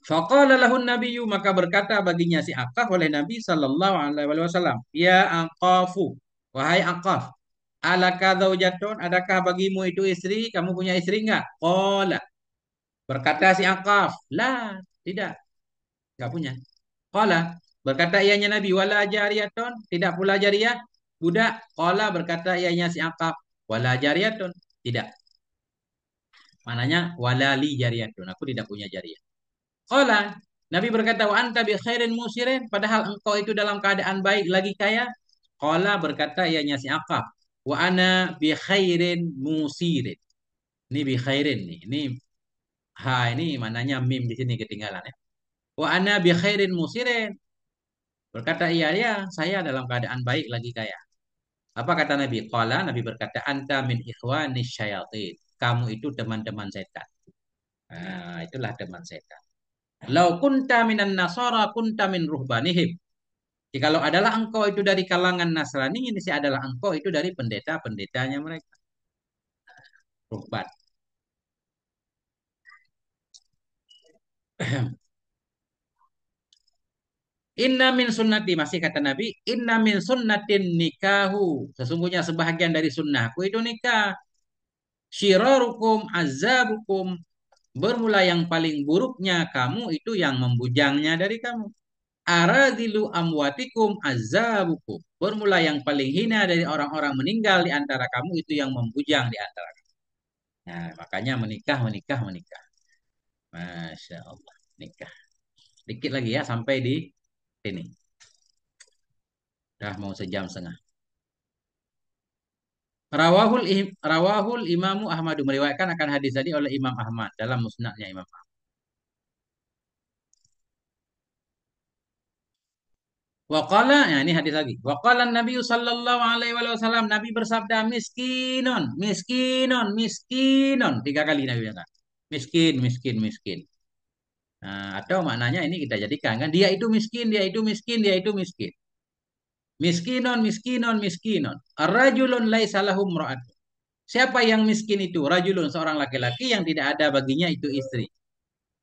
Faqala lahun nabiyyu maka berkata baginya si aqaf oleh Nabi sallallahu alaihi wasallam, "Ya aqafu, wahai aqaf, alaka zaujatun, adakah bagimu itu istri? Kamu punya istri enggak?" Qala, berkata si aqaf, "La, tidak, enggak punya." Qala, berkata ianya Nabi, "Wala jariyatun, tidak pula jariyah, budak." Qala, berkata ianya si aqaf, "Wala jariyatun, tidak." Mananya walali jariyatun, aku tidak punya jariyah. Qala, Nabi berkata, "Wa anta bi khairin musirin," padahal engkau itu dalam keadaan baik lagi kaya. Qala, berkata ianya si Aqaf, "Wa ana bi khairin musirin." Ini bi khairin nih. Ini ha ini mananya mim di sini ketinggalan ya. Wa ana bi khairin musirin. Berkata iya ya, saya dalam keadaan baik lagi kaya. Apa kata Nabi? Qala, Nabi berkata, "Anta min ikhwanis syayatin." Kamu itu teman-teman setan. Nah, itulah teman setan. Lau kunta minan nasara kunta min ruhbanihim. Jikalau adalah engkau itu dari kalangan Nasrani, ini sih adalah engkau itu dari pendeta-pendetanya mereka. Ruhban. Inna min sunnati, masih kata Nabi, inna min sunnatin nikahu. Sesungguhnya sebahagian dari sunnahku itu nikah. Syirarukum azabukum. Bermula yang paling buruknya kamu itu yang membujangnya dari kamu. Aradilu amwatikum azabukum. Bermula yang paling hina dari orang-orang meninggal di antara kamu itu yang membujang di antara kamu. Nah, makanya menikah, menikah, menikah. Masya Allah, nikah. Dikit lagi ya sampai di sini. Dah mau sejam setengah. Rawahul Imamu Ahmadu, meriwayatkan akan hadis tadi oleh Imam Ahmad dalam musnadnya Imam Ahmad. Waqala, ya ini hadis lagi. Waqala Nabi sallallahu alaihi wasallam, Nabi bersabda miskinun, miskinun, miskinun. Tiga kali Nabi bilang. Miskin, miskin, miskin. Nah, atau maknanya ini kita jadikan kan dia itu miskin, dia itu miskin, dia itu miskin. Miskinun, miskinun, miskinun. Ar-rajulun laisa lahum ra'at. Siapa yang miskin itu? Rajulun, seorang laki-laki yang tidak ada baginya itu istri.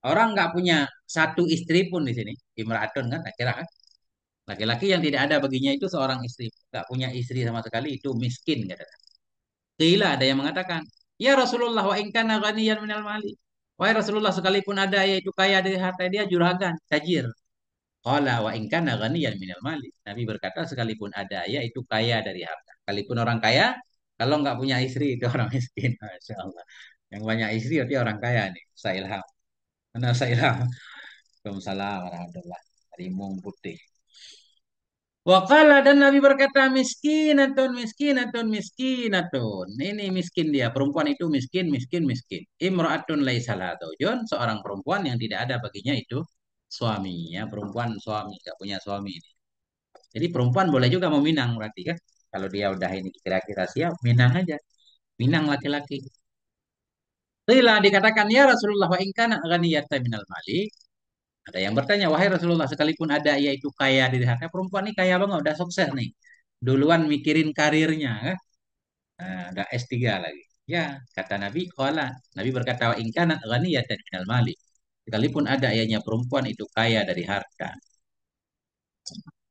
Orang nggak punya satu istri pun di sini. Imra'atun kan, kira kan? Laki-laki yang tidak ada baginya itu seorang istri. Nggak punya istri sama sekali itu miskin. Katakan. Qila, ada yang mengatakan, ya Rasulullah wa in kana ghaniyan minal mali. Wahai Rasulullah, sekalipun ada yaitu kaya dari harta, dia juragan, tajir. Qala wa in kana ghaniyan minal mali. Nabi berkata, sekalipun ada yaitu kaya dari harta. Sekalipun orang kaya, kalau nggak punya istri itu orang miskin. Masya Allah. Yang banyak istri itu orang kaya nih. Saya ilham. Mana saya ilham? Waalaikumsalam warahmatullahi wabarakatuh. Rimung putih. Wakala, dan Nabi berkata miskinatun, miskinatun, miskinatun. Ini miskin dia. Perempuan itu miskin, miskin, miskin. Imra'atun laisa laha zaujun, seorang perempuan yang tidak ada baginya itu suaminya. Perempuan suami, gak punya suami ini. Jadi perempuan boleh juga meminang berarti kan. Kalau dia udah ini kira-kira siap, minang aja. Minang laki-laki. Qila, dikatakan ya Rasulullah wa in kana ghaniyatan minal mali. Ada yang bertanya, wahai Rasulullah, sekalipun ada yaitu kaya di harta, perempuan ini kaya banget, udah sukses nih. Duluan mikirin karirnya, kan? Nah, udah S3 lagi. Ya, kata Nabi, qala. Nabi berkata, wa in kanat ghaniyatan minal mali. Sekalipun ada ianya perempuan itu kaya dari harta.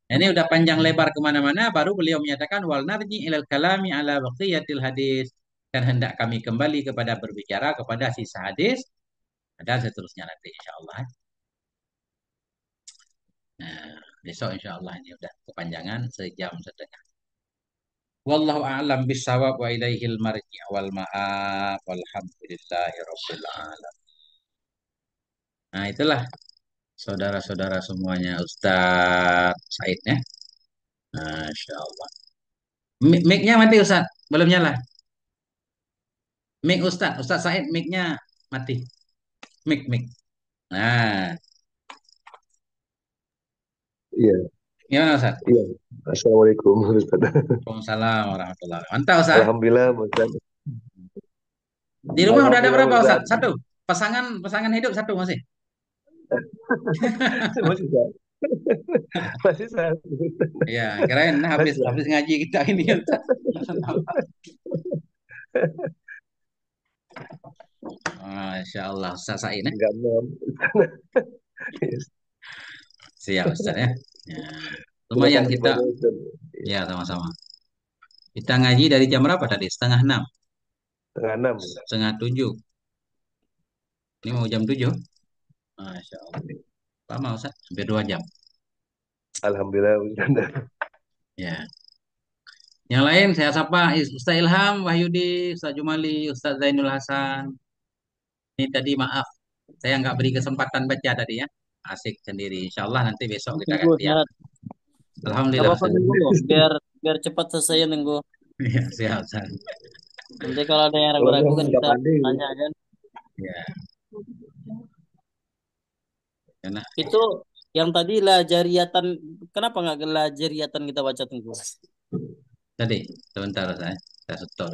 Nah, ini udah panjang lebar kemana-mana, baru beliau menyatakan, wal narji ilal kalami ala baqiyatil hadis. Dan hendak kami kembali kepada berbicara kepada sisa hadis, dan seterusnya nanti insya Allah. Nah, besok insya Allah ini udah kepanjangan sejam setengah. Wallahu a'lam bisawab wa ilaihil marji' wal ma'ab walhamdulillahi rabbil alamin. Nah, itulah saudara-saudara semuanya Ustaz Said ya. Masya Allah. Mic-nya mati Ustaz, belum nyala. Mic Ustaz, Ustaz Said mic-nya mati. Mic. Nah, Iya, gimana Ustaz? iya. Assalamualaikum, Ustaz. Waalaikumsalam warahmatullahi wabarakatuh. Mantap Ustaz. Alhamdulillah, Ustaz. Di rumah udah ada Alhamdulillah, berapa Ustaz? Ustaz. Satu. Pasangan hidup satu masih. Masih, Ustaz. Masih, Ustaz. Ya, kirain habis Masih, Ustaz. habis ngaji kita ini Ustaz. Masya Allah, Ustaz Said ya. Enggak mau. Siap Ustaz ya. Ya. Silakan Lumayan kita, gimana, Ustaz? ya sama-sama. Kita ngaji dari jam berapa tadi? Setengah enam, Setengah enam. setengah tujuh. Ini mau jam tujuh. Masya Allah. Lama Ustaz, hampir 2 jam. Alhamdulillah, Ustaz. Ya. Yang lain saya sapa Ustaz Ilham, Wahyudi, Ustaz Jumali, Ustaz Zainul Hasan. Ini tadi maaf, saya nggak beri kesempatan baca tadi ya. Asik sendiri. Insya Allah nanti besok kita Nunggu, gantian. Ustaz. Gak Alhamdulillah apa-apa Ustaz. nunggu, biar biar cepat selesai nunggu. Ya, siap Ustaz. Nanti kalau ada yang Kalau ragu-ragu memang kan nggak kita pandai, tanya kan. Ya, karena Itu yang tadi lah jariatan, kenapa nggak lah jariatan kita baca tunggu? tadi sebentar saya stop.